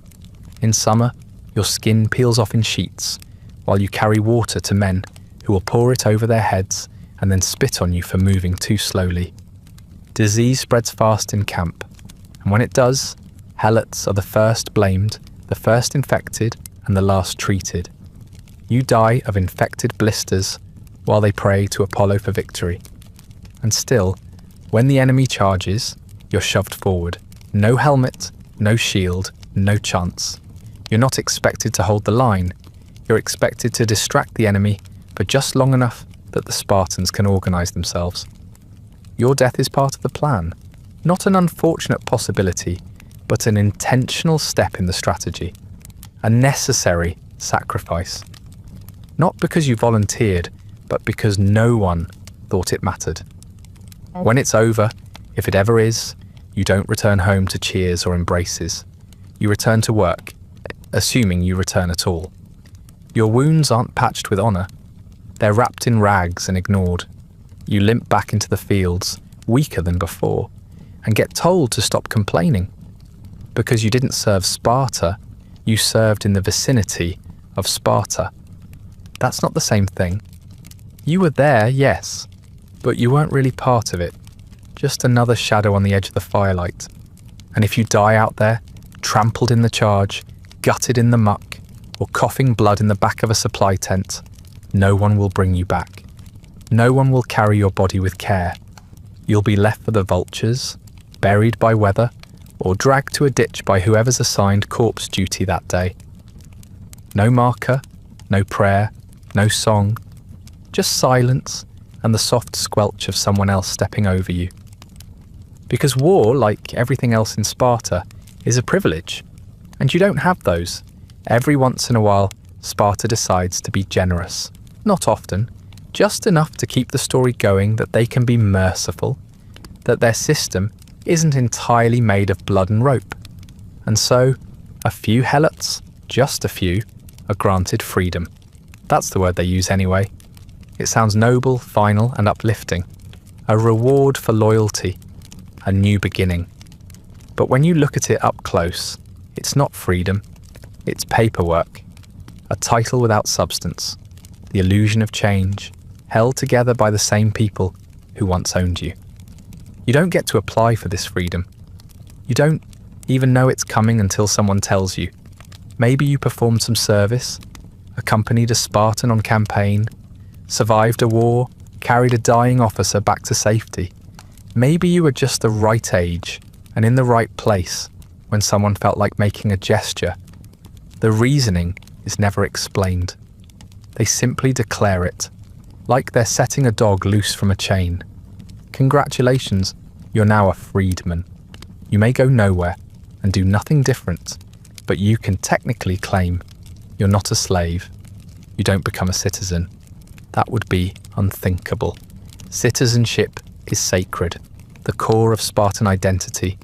In summer, your skin peels off in sheets while you carry water to men who will pour it over their heads and then spit on you for moving too slowly. Disease spreads fast in camp, and when it does, helots are the first blamed, the first infected, and the last treated. You die of infected blisters while they pray to Apollo for victory. And still, when the enemy charges, you're shoved forward. No helmet, no shield, no chance. You're not expected to hold the line. You're expected to distract the enemy for just long enough that the Spartans can organize themselves. Your death is part of the plan, not an unfortunate possibility, but an intentional step in the strategy, a necessary sacrifice. Not because you volunteered, but because no one thought it mattered. When it's over, if it ever is, you don't return home to cheers or embraces. You return to work, assuming you return at all. Your wounds aren't patched with honor. They're wrapped in rags and ignored. You limp back into the fields, weaker than before, and get told to stop complaining. Because you didn't serve Sparta, you served in the vicinity of Sparta. That's not the same thing. You were there, yes, but you weren't really part of it. Just another shadow on the edge of the firelight. And if you die out there, trampled in the charge, gutted in the muck, or coughing blood in the back of a supply tent, no one will bring you back. No one will carry your body with care. You'll be left for the vultures, buried by weather, or dragged to a ditch by whoever's assigned corpse duty that day. No marker, no prayer, no song, just silence and the soft squelch of someone else stepping over you. Because war, like everything else in Sparta, is a privilege, and you don't have those. Every once in a while, Sparta decides to be generous. Not often, just enough to keep the story going that they can be merciful, that their system isn't entirely made of blood and rope. And so, a few helots, just a few, are granted freedom. That's the word they use anyway. It sounds noble, final, and uplifting. A reward for loyalty, a new beginning. But when you look at it up close, it's not freedom, it's paperwork. A title without substance, the illusion of change, held together by the same people who once owned you. You don't get to apply for this freedom. You don't even know it's coming until someone tells you. Maybe you performed some service, accompanied a Spartan on campaign, survived a war, carried a dying officer back to safety. Maybe you were just the right age and in the right place when someone felt like making a gesture. The reasoning is never explained. They simply declare it, like they're setting a dog loose from a chain. Congratulations, you're now a freedman. You may go nowhere and do nothing different, but you can technically claim you're not a slave. You don't become a citizen. That would be unthinkable. Citizenship is sacred, the core of Spartan identity.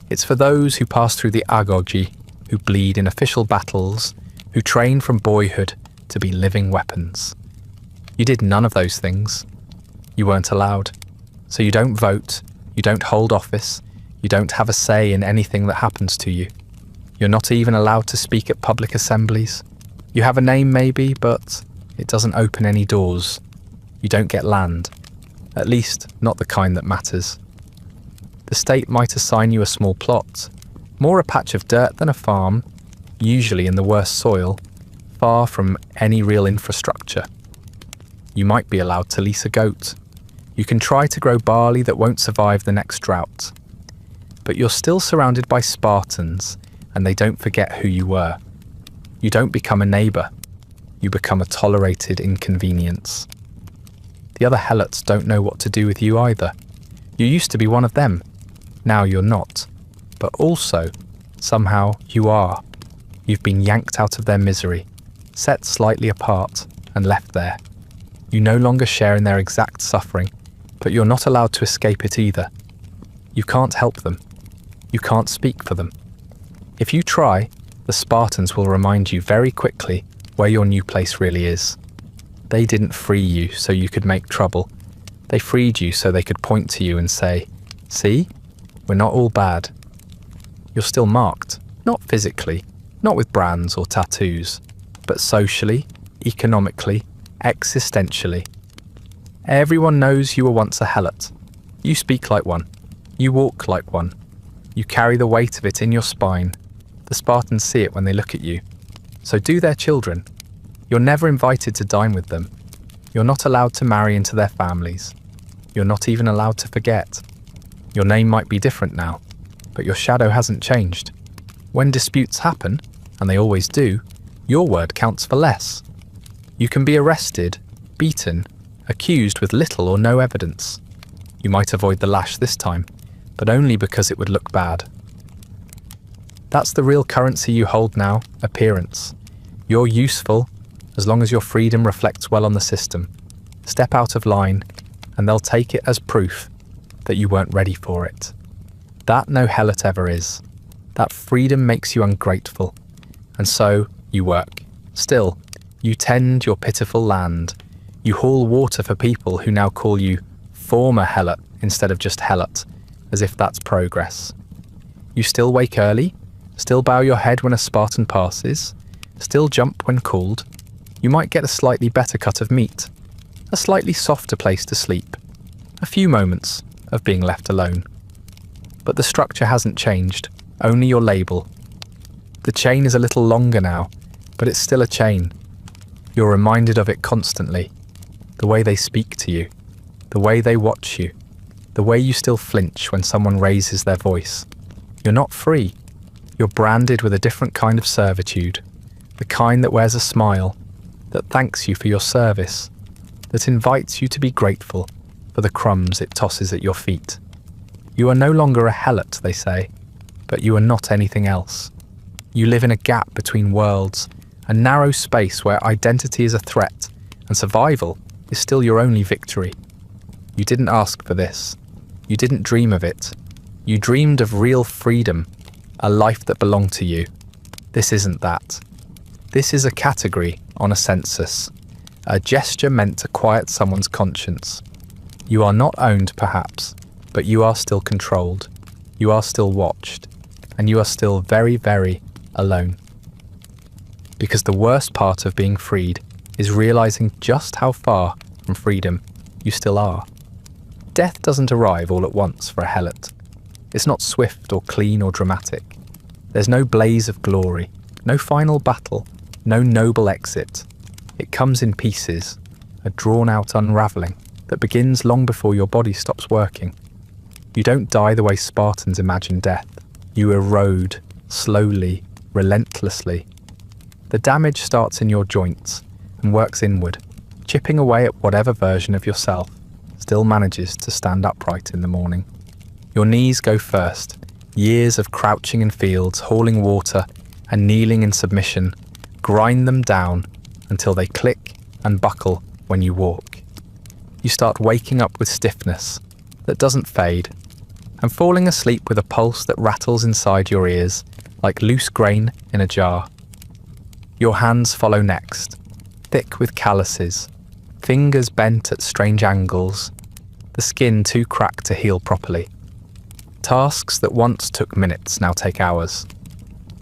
It's for those who pass through the agogy, who bleed in official battles, who train from boyhood to be living weapons. You did none of those things. You weren't allowed. So you don't vote, you don't hold office, you don't have a say in anything that happens to you. You're not even allowed to speak at public assemblies. You have a name maybe, but it doesn't open any doors. You don't get land. At least, not the kind that matters. The state might assign you a small plot, more a patch of dirt than a farm, usually in the worst soil, far from any real infrastructure. You might be allowed to lease a goat. You can try to grow barley that won't survive the next drought. But you're still surrounded by Spartans, and they don't forget who you were. You don't become a neighbour. You become a tolerated inconvenience. The other Helots don't know what to do with you either. You used to be one of them. Now you're not. But also, somehow, you are. You've been yanked out of their misery, set slightly apart, and left there. You no longer share in their exact suffering, but you're not allowed to escape it either. You can't help them. You can't speak for them. If you try, the Spartans will remind you very quickly where your new place really is. They didn't free you so you could make trouble. They freed you so they could point to you and say, "See, we're not all bad." You're still marked, not physically, not with brands or tattoos, but socially, economically, existentially. Everyone knows you were once a Helot. You speak like one. You walk like one. You carry the weight of it in your spine. The Spartans see it when they look at you. So do their children. You're never invited to dine with them. You're not allowed to marry into their families. You're not even allowed to forget. Your name might be different now, but your shadow hasn't changed. When disputes happen, and they always do, your word counts for less. You can be arrested, beaten, accused with little or no evidence. You might avoid the lash this time, but only because it would look bad. That's the real currency you hold now, appearance. You're useful, as long as your freedom reflects well on the system. Step out of line, and they'll take it as proof that you weren't ready for it. That no Helot ever is. That freedom makes you ungrateful. And so, you work. Still, you tend your pitiful land. You haul water for people who now call you former Helot instead of just Helot, as if that's progress. You still wake early, still bow your head when a Spartan passes, still jump when called. You might get a slightly better cut of meat, a slightly softer place to sleep, a few moments of being left alone. But the structure hasn't changed, only your label. The chain is a little longer now, but it's still a chain. You're reminded of it constantly. The way they speak to you, the way they watch you, the way you still flinch when someone raises their voice. You're not free. You're branded with a different kind of servitude, the kind that wears a smile, that thanks you for your service, that invites you to be grateful for the crumbs it tosses at your feet. You are no longer a Helot, they say, but you are not anything else. You live in a gap between worlds, a narrow space where identity is a threat and survival is still your only victory. You didn't ask for this. You didn't dream of it. You dreamed of real freedom, a life that belonged to you. This isn't that. This is a category on a census, a gesture meant to quiet someone's conscience. You are not owned, perhaps, but you are still controlled. You are still watched, and you are still very, very alone. Because the worst part of being freed is realizing just how far from freedom you still are. Death doesn't arrive all at once for a Helot. It's not swift or clean or dramatic. There's no blaze of glory, no final battle, no noble exit. It comes in pieces, a drawn-out unravelling that begins long before your body stops working. You don't die the way Spartans imagine death. You erode, slowly, relentlessly. The damage starts in your joints and works inward, chipping away at whatever version of yourself still manages to stand upright in the morning. Your knees go first, years of crouching in fields, hauling water, and kneeling in submission, grind them down until they click and buckle when you walk. You start waking up with stiffness that doesn't fade, and falling asleep with a pulse that rattles inside your ears like loose grain in a jar. Your hands follow next, thick with calluses, fingers bent at strange angles, the skin too cracked to heal properly. Tasks that once took minutes now take hours.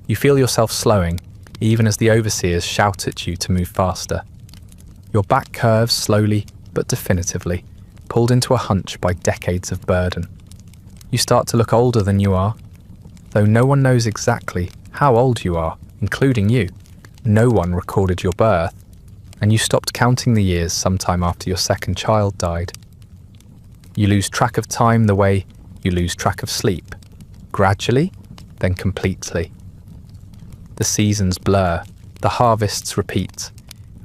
You feel yourself slowing, even as the overseers shout at you to move faster. Your back curves slowly but definitively, pulled into a hunch by decades of burden. You start to look older than you are, though no one knows exactly how old you are, including you. No one recorded your birth, and you stopped counting the years sometime after your second child died. You lose track of time the way you lose track of sleep, gradually, then completely. The seasons blur, the harvests repeat,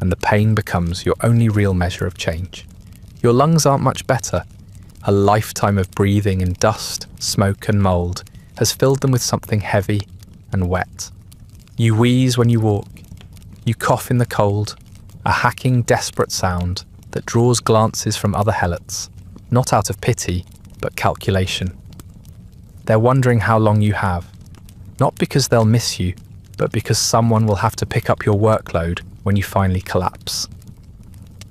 and the pain becomes your only real measure of change. Your lungs aren't much better. A lifetime of breathing in dust, smoke and mould has filled them with something heavy and wet. You wheeze when you walk. You cough in the cold, a hacking, desperate sound that draws glances from other helots, not out of pity, but calculation. They're wondering how long you have, not because they'll miss you, but because someone will have to pick up your workload when you finally collapse.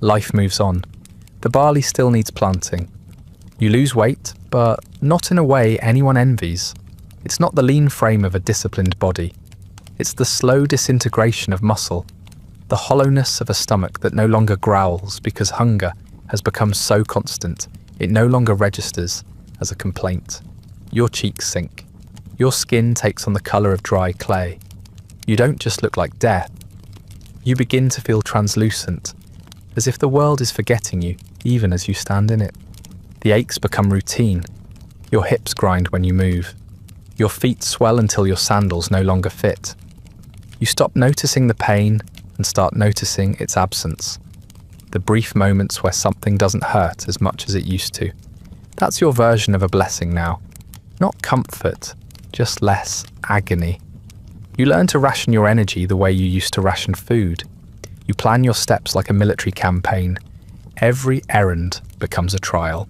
Life moves on. The barley still needs planting. You lose weight, but not in a way anyone envies. It's not the lean frame of a disciplined body. It's the slow disintegration of muscle, the hollowness of a stomach that no longer growls because hunger has become so constant it no longer registers as a complaint. Your cheeks sink. Your skin takes on the colour of dry clay. You don't just look like death. You begin to feel translucent, as if the world is forgetting you even as you stand in it. The aches become routine. Your hips grind when you move. Your feet swell until your sandals no longer fit. You stop noticing the pain and start noticing its absence. The brief moments where something doesn't hurt as much as it used to. That's your version of a blessing now. Not comfort, just less agony. You learn to ration your energy the way you used to ration food. You plan your steps like a military campaign. Every errand becomes a trial.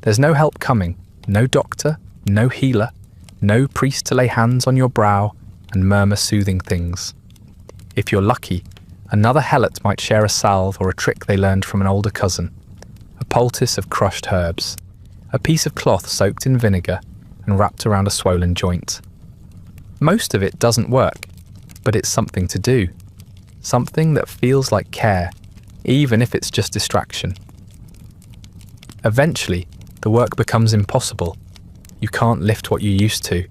There's no help coming, no doctor, no healer, no priest to lay hands on your brow and murmur soothing things. If you're lucky, another helot might share a salve or a trick they learned from an older cousin. A poultice of crushed herbs, a piece of cloth soaked in vinegar and wrapped around a swollen joint. Most of it doesn't work, but it's something to do. Something that feels like care, even if it's just distraction. Eventually, the work becomes impossible. You can't lift what you used to.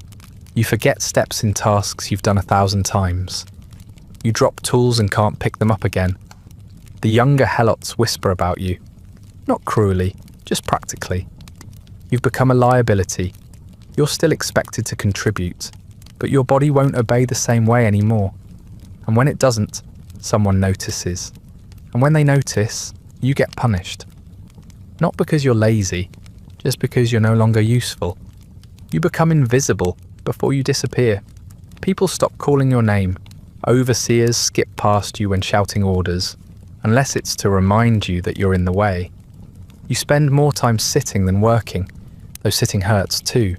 You forget steps in tasks you've done 1,000 times. You drop tools and can't pick them up again. The younger helots whisper about you. Not cruelly, just practically. You've become a liability. You're still expected to contribute, but your body won't obey the same way anymore. And when it doesn't, someone notices. And when they notice, you get punished. Not because you're lazy, just because you're no longer useful. You become invisible before you disappear. People stop calling your name. Overseers skip past you when shouting orders, unless it's to remind you that you're in the way. You spend more time sitting than working, though sitting hurts too.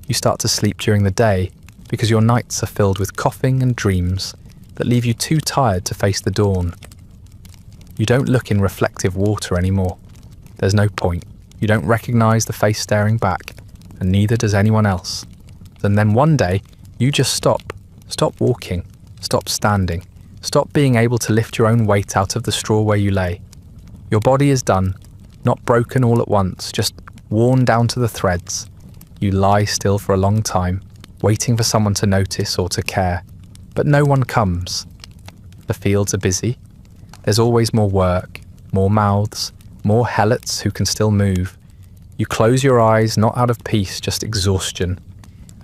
You start to sleep during the day because your nights are filled with coughing and dreams that leave you too tired to face the dawn. You don't look in reflective water anymore. There's no point. You don't recognise the face staring back, and neither does anyone else. And then one day, you just stop. Stop walking. Stop standing. Stop being able to lift your own weight out of the straw where you lay. Your body is done, not broken all at once, just worn down to the threads. You lie still for a long time, waiting for someone to notice or to care. But no one comes. The fields are busy. There's always more work, more mouths, more helots who can still move. You close your eyes, not out of peace, just exhaustion.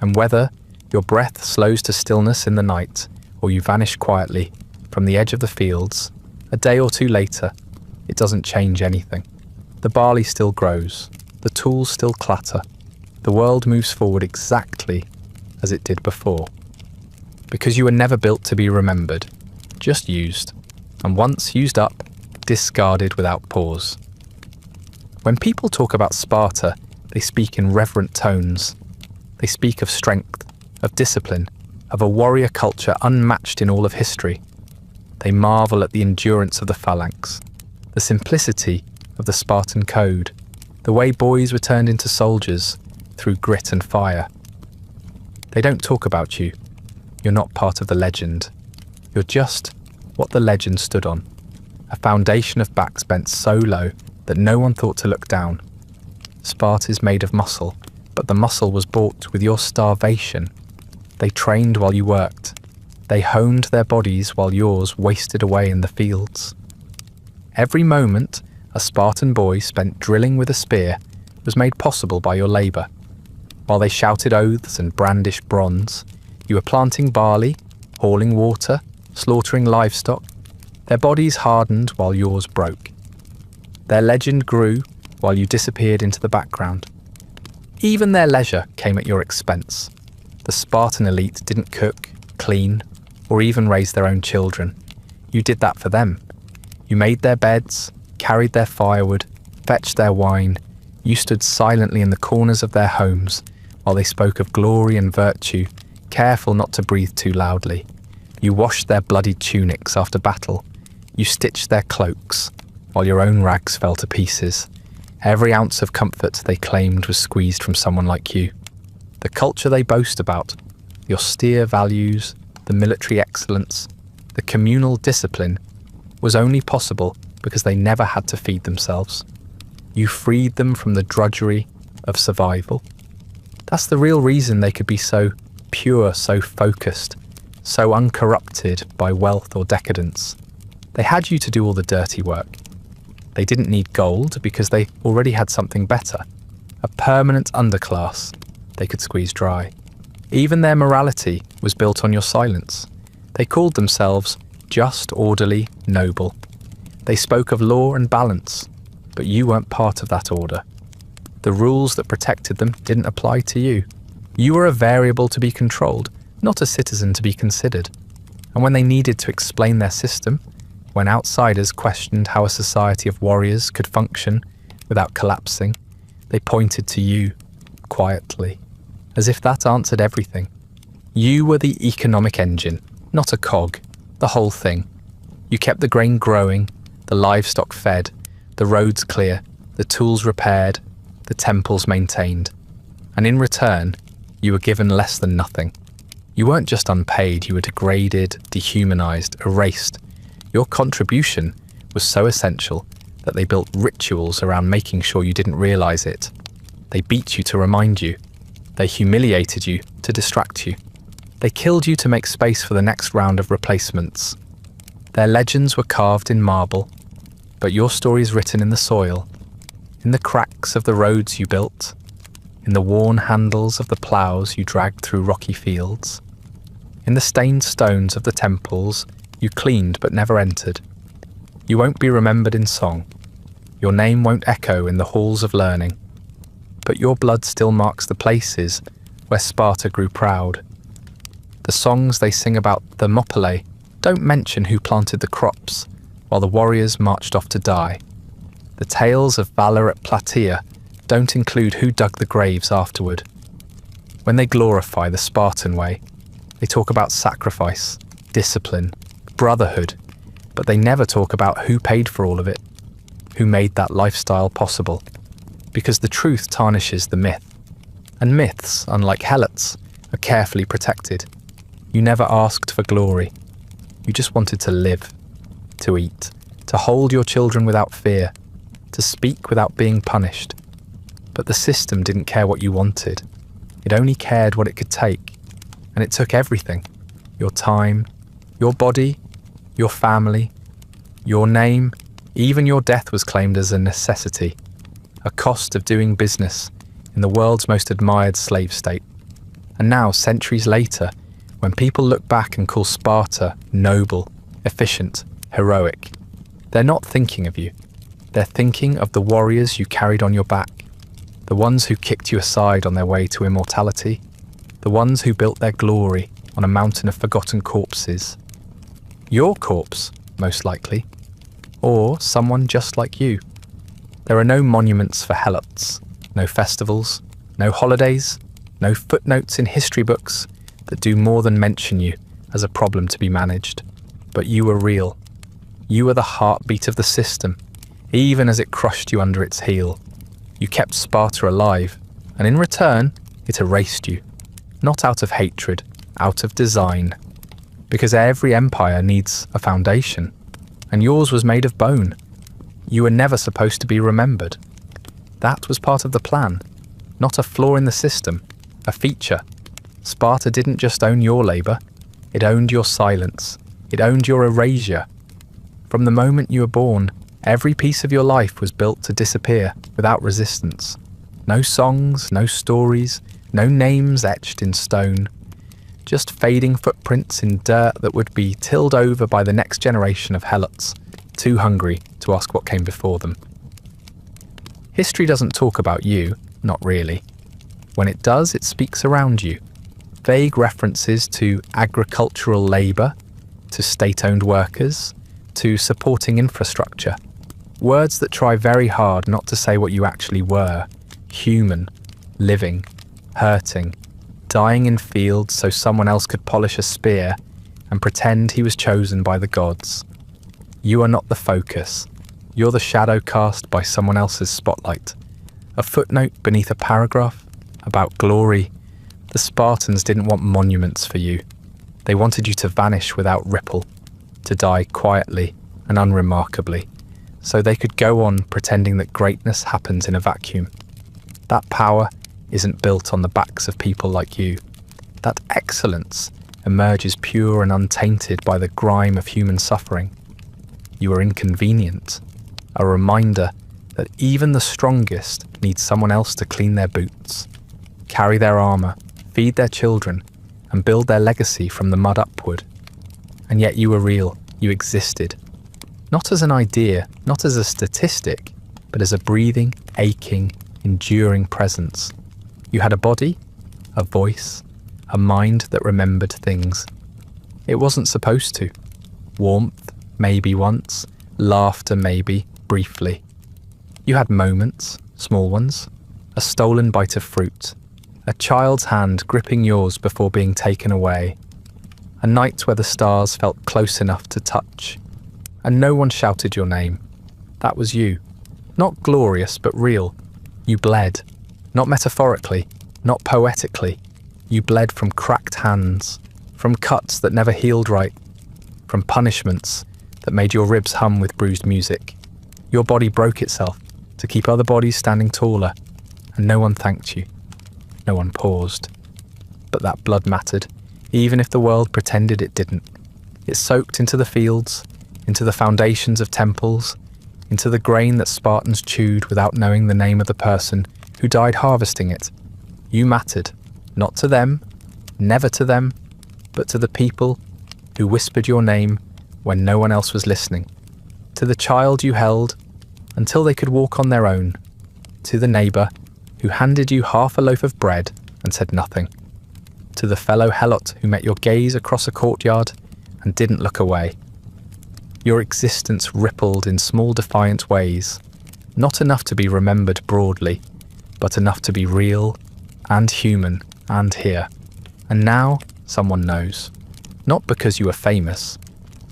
And whether your breath slows to stillness in the night, or you vanish quietly from the edge of the fields, a day or two later, it doesn't change anything. The barley still grows, the tools still clatter, the world moves forward exactly as it did before. Because you were never built to be remembered, just used, and once used up, discarded without pause. When people talk about Sparta, they speak in reverent tones. They speak of strength, of discipline, of a warrior culture unmatched in all of history. They marvel at the endurance of the phalanx, the simplicity of the Spartan code, the way boys were turned into soldiers through grit and fire. They don't talk about you. You're not part of the legend. You're just what the legend stood on, a foundation of backs bent so low that no one thought to look down. Sparta's made of muscle, but the muscle was bought with your starvation. They trained while you worked. They honed their bodies while yours wasted away in the fields. Every moment a Spartan boy spent drilling with a spear was made possible by your labour. While they shouted oaths and brandished bronze, you were planting barley, hauling water, slaughtering livestock. Their bodies hardened while yours broke. Their legend grew while you disappeared into the background. Even their leisure came at your expense. The Spartan elite didn't cook, clean, or even raise their own children. You did that for them. You made their beds, carried their firewood, fetched their wine. You stood silently in the corners of their homes while they spoke of glory and virtue, careful not to breathe too loudly. You washed their bloodied tunics after battle. You stitched their cloaks while your own rags fell to pieces. Every ounce of comfort they claimed was squeezed from someone like you. The culture they boast about, the austere values, the military excellence, the communal discipline, was only possible because they never had to feed themselves. You freed them from the drudgery of survival. That's the real reason they could be so pure, so focused, so uncorrupted by wealth or decadence. They had you to do all the dirty work. They didn't need gold because they already had something better, a permanent underclass they could squeeze dry. Even their morality was built on your silence. They called themselves just, orderly, noble. They spoke of law and balance, but you weren't part of that order. The rules that protected them didn't apply to you. You were a variable to be controlled, not a citizen to be considered. And when they needed to explain their system, when outsiders questioned how a society of warriors could function without collapsing, they pointed to you, quietly, as if that answered everything. You were the economic engine, not a cog, the whole thing. You kept the grain growing, the livestock fed, the roads clear, the tools repaired, the temples maintained. And in return, you were given less than nothing. You weren't just unpaid, you were degraded, dehumanized, erased. Your contribution was so essential that they built rituals around making sure you didn't realize it. They beat you to remind you. They humiliated you to distract you. They killed you to make space for the next round of replacements. Their legends were carved in marble, but your story is written in the soil, in the cracks of the roads you built, in the worn handles of the ploughs you dragged through rocky fields, in the stained stones of the temples you cleaned but never entered. You won't be remembered in song. Your name won't echo in the halls of learning. But your blood still marks the places where Sparta grew proud. The songs they sing about Thermopylae don't mention who planted the crops while the warriors marched off to die. The tales of valour at Plataea don't include who dug the graves afterward. When they glorify the Spartan way, they talk about sacrifice, discipline, brotherhood, but they never talk about who paid for all of it, who made that lifestyle possible. Because the truth tarnishes the myth. And myths, unlike Helots, are carefully protected. You never asked for glory. You just wanted to live, to eat, to hold your children without fear, to speak without being punished. But the system didn't care what you wanted. It only cared what it could take. And it took everything. Your time, your body, your family, your name, even your death was claimed as a necessity, a cost of doing business in the world's most admired slave state. And now, centuries later, when people look back and call Sparta noble, efficient, heroic, they're not thinking of you. They're thinking of the warriors you carried on your back, the ones who kicked you aside on their way to immortality, the ones who built their glory on a mountain of forgotten corpses. Your corpse, most likely, or someone just like you. There are no monuments for Helots, no festivals, no holidays, no footnotes in history books that do more than mention you as a problem to be managed. But you were real. You were the heartbeat of the system, even as it crushed you under its heel. You kept Sparta alive, and in return, it erased you. Not out of hatred, out of design. Because every empire needs a foundation, and yours was made of bone. You were never supposed to be remembered. That was part of the plan, not a flaw in the system, a feature. Sparta didn't just own your labour, it owned your silence, it owned your erasure. From the moment you were born, Every piece of your life was built to disappear without resistance. No songs, no stories, no names etched in stone. Just fading footprints in dirt that would be tilled over by the next generation of Helots, too hungry to ask what came before them. History doesn't talk about you, not really. When it does, it speaks around you. Vague references to agricultural labour, to state-owned workers, to supporting infrastructure. Words that try very hard not to say what you actually were: human, living, hurting, dying in fields so someone else could polish a spear and pretend he was chosen by the gods. You are not the focus. You're the shadow cast by someone else's spotlight. A footnote beneath a paragraph about glory. The Spartans didn't want monuments for you. They wanted you to vanish without ripple, to die quietly and unremarkably, so they could go on pretending that greatness happens in a vacuum. That power isn't built on the backs of people like you. That excellence emerges pure and untainted by the grime of human suffering. You are inconvenient, a reminder that even the strongest need someone else to clean their boots, carry their armour, feed their children, and build their legacy from the mud upward. And yet you were real, you existed. Not as an idea, not as a statistic, but as a breathing, aching, enduring presence. You had a body, a voice, a mind that remembered things. It wasn't supposed to. Warmth, maybe once, laughter maybe, briefly. You had moments, small ones, a stolen bite of fruit, a child's hand gripping yours before being taken away, a night where the stars felt close enough to touch, and no one shouted your name. That was you. Not glorious, but real. You bled. Not metaphorically, not poetically. You bled from cracked hands, from cuts that never healed right, from punishments that made your ribs hum with bruised music. Your body broke itself to keep other bodies standing taller, and no one thanked you. No one paused. But that blood mattered, even if the world pretended it didn't. It soaked into the fields, into the foundations of temples, into the grain that Spartans chewed without knowing the name of the person who died harvesting it. You mattered, not to them, never to them, but to the people who whispered your name when no one else was listening, to the child you held until they could walk on their own, to the neighbour who handed you half a loaf of bread and said nothing, to the fellow Helot who met your gaze across a courtyard and didn't look away. Your existence rippled in small defiant ways, not enough to be remembered broadly, but enough to be real and human and here. And now someone knows. Not because you were famous,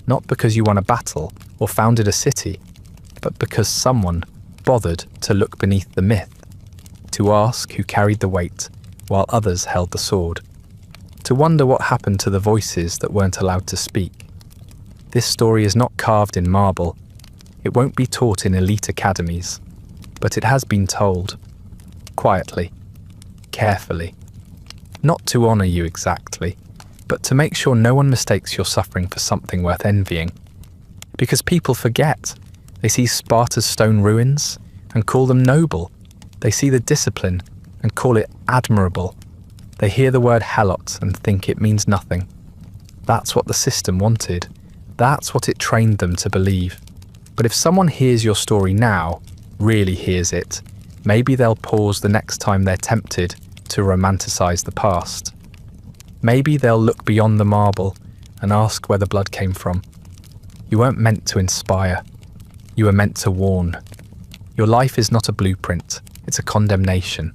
not because you won a battle or founded a city, but because someone bothered to look beneath the myth, to ask who carried the weight while others held the sword, to wonder what happened to the voices that weren't allowed to speak. This story is not carved in marble. It won't be taught in elite academies, but it has been told, quietly, carefully, not to honour you exactly, but to make sure no one mistakes your suffering for something worth envying. Because people forget. They see Sparta's stone ruins and call them noble. They see the discipline and call it admirable. They hear the word Helot and think it means nothing. That's what the system wanted. That's what it trained them to believe. But if someone hears your story now, really hears it, maybe they'll pause the next time they're tempted to romanticize the past. Maybe they'll look beyond the marble and ask where the blood came from. You weren't meant to inspire. You were meant to warn. Your life is not a blueprint, it's a condemnation,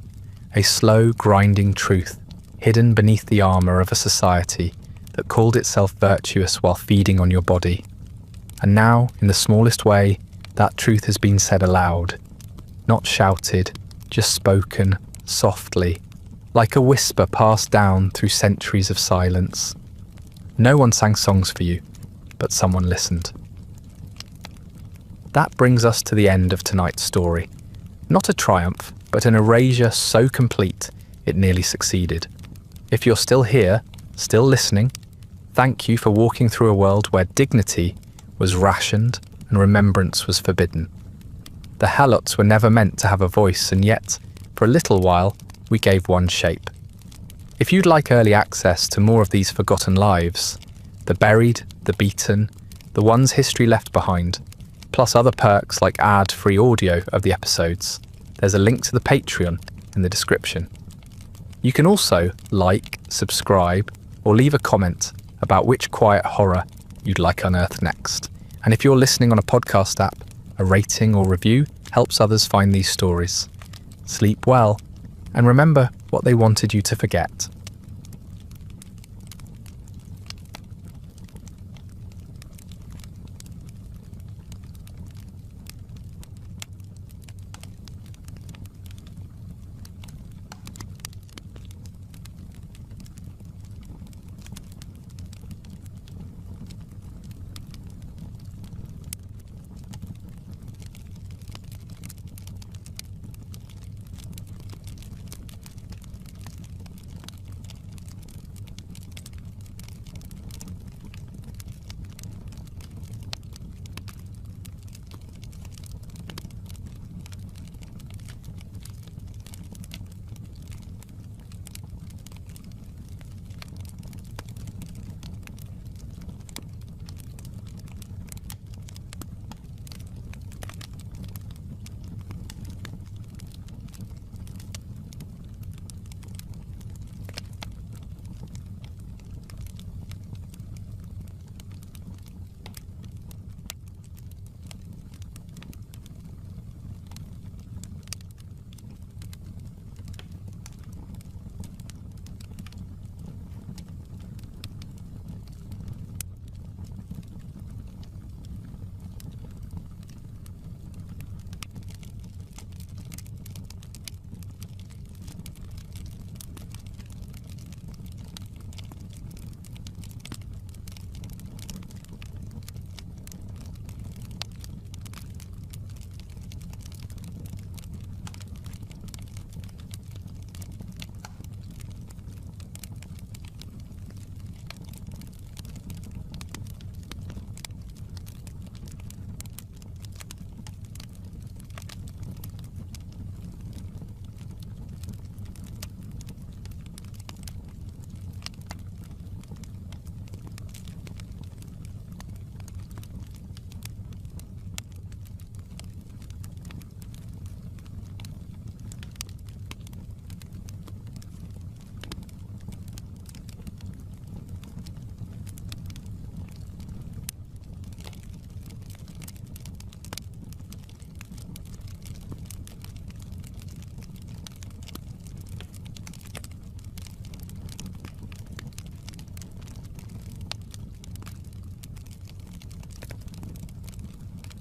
a slow, grinding truth hidden beneath the armour of a society that called itself virtuous while feeding on your body. And now, in the smallest way, that truth has been said aloud. Not shouted, just spoken, softly, like a whisper passed down through centuries of silence. No one sang songs for you, but someone listened. That brings us to the end of tonight's story. Not a triumph, but an erasure so complete it nearly succeeded. If you're still here, still listening, thank you for walking through a world where dignity was rationed and remembrance was forbidden. The Helots were never meant to have a voice, and yet, for a little while, we gave one shape. If you'd like early access to more of these forgotten lives, the buried, the beaten, the ones history left behind, plus other perks like ad-free audio of the episodes, there's a link to the Patreon in the description. You can also like, subscribe, or leave a comment about which quiet horror you'd like unearthed next. And if you're listening on a podcast app, a rating or review helps others find these stories. Sleep well, and remember what they wanted you to forget.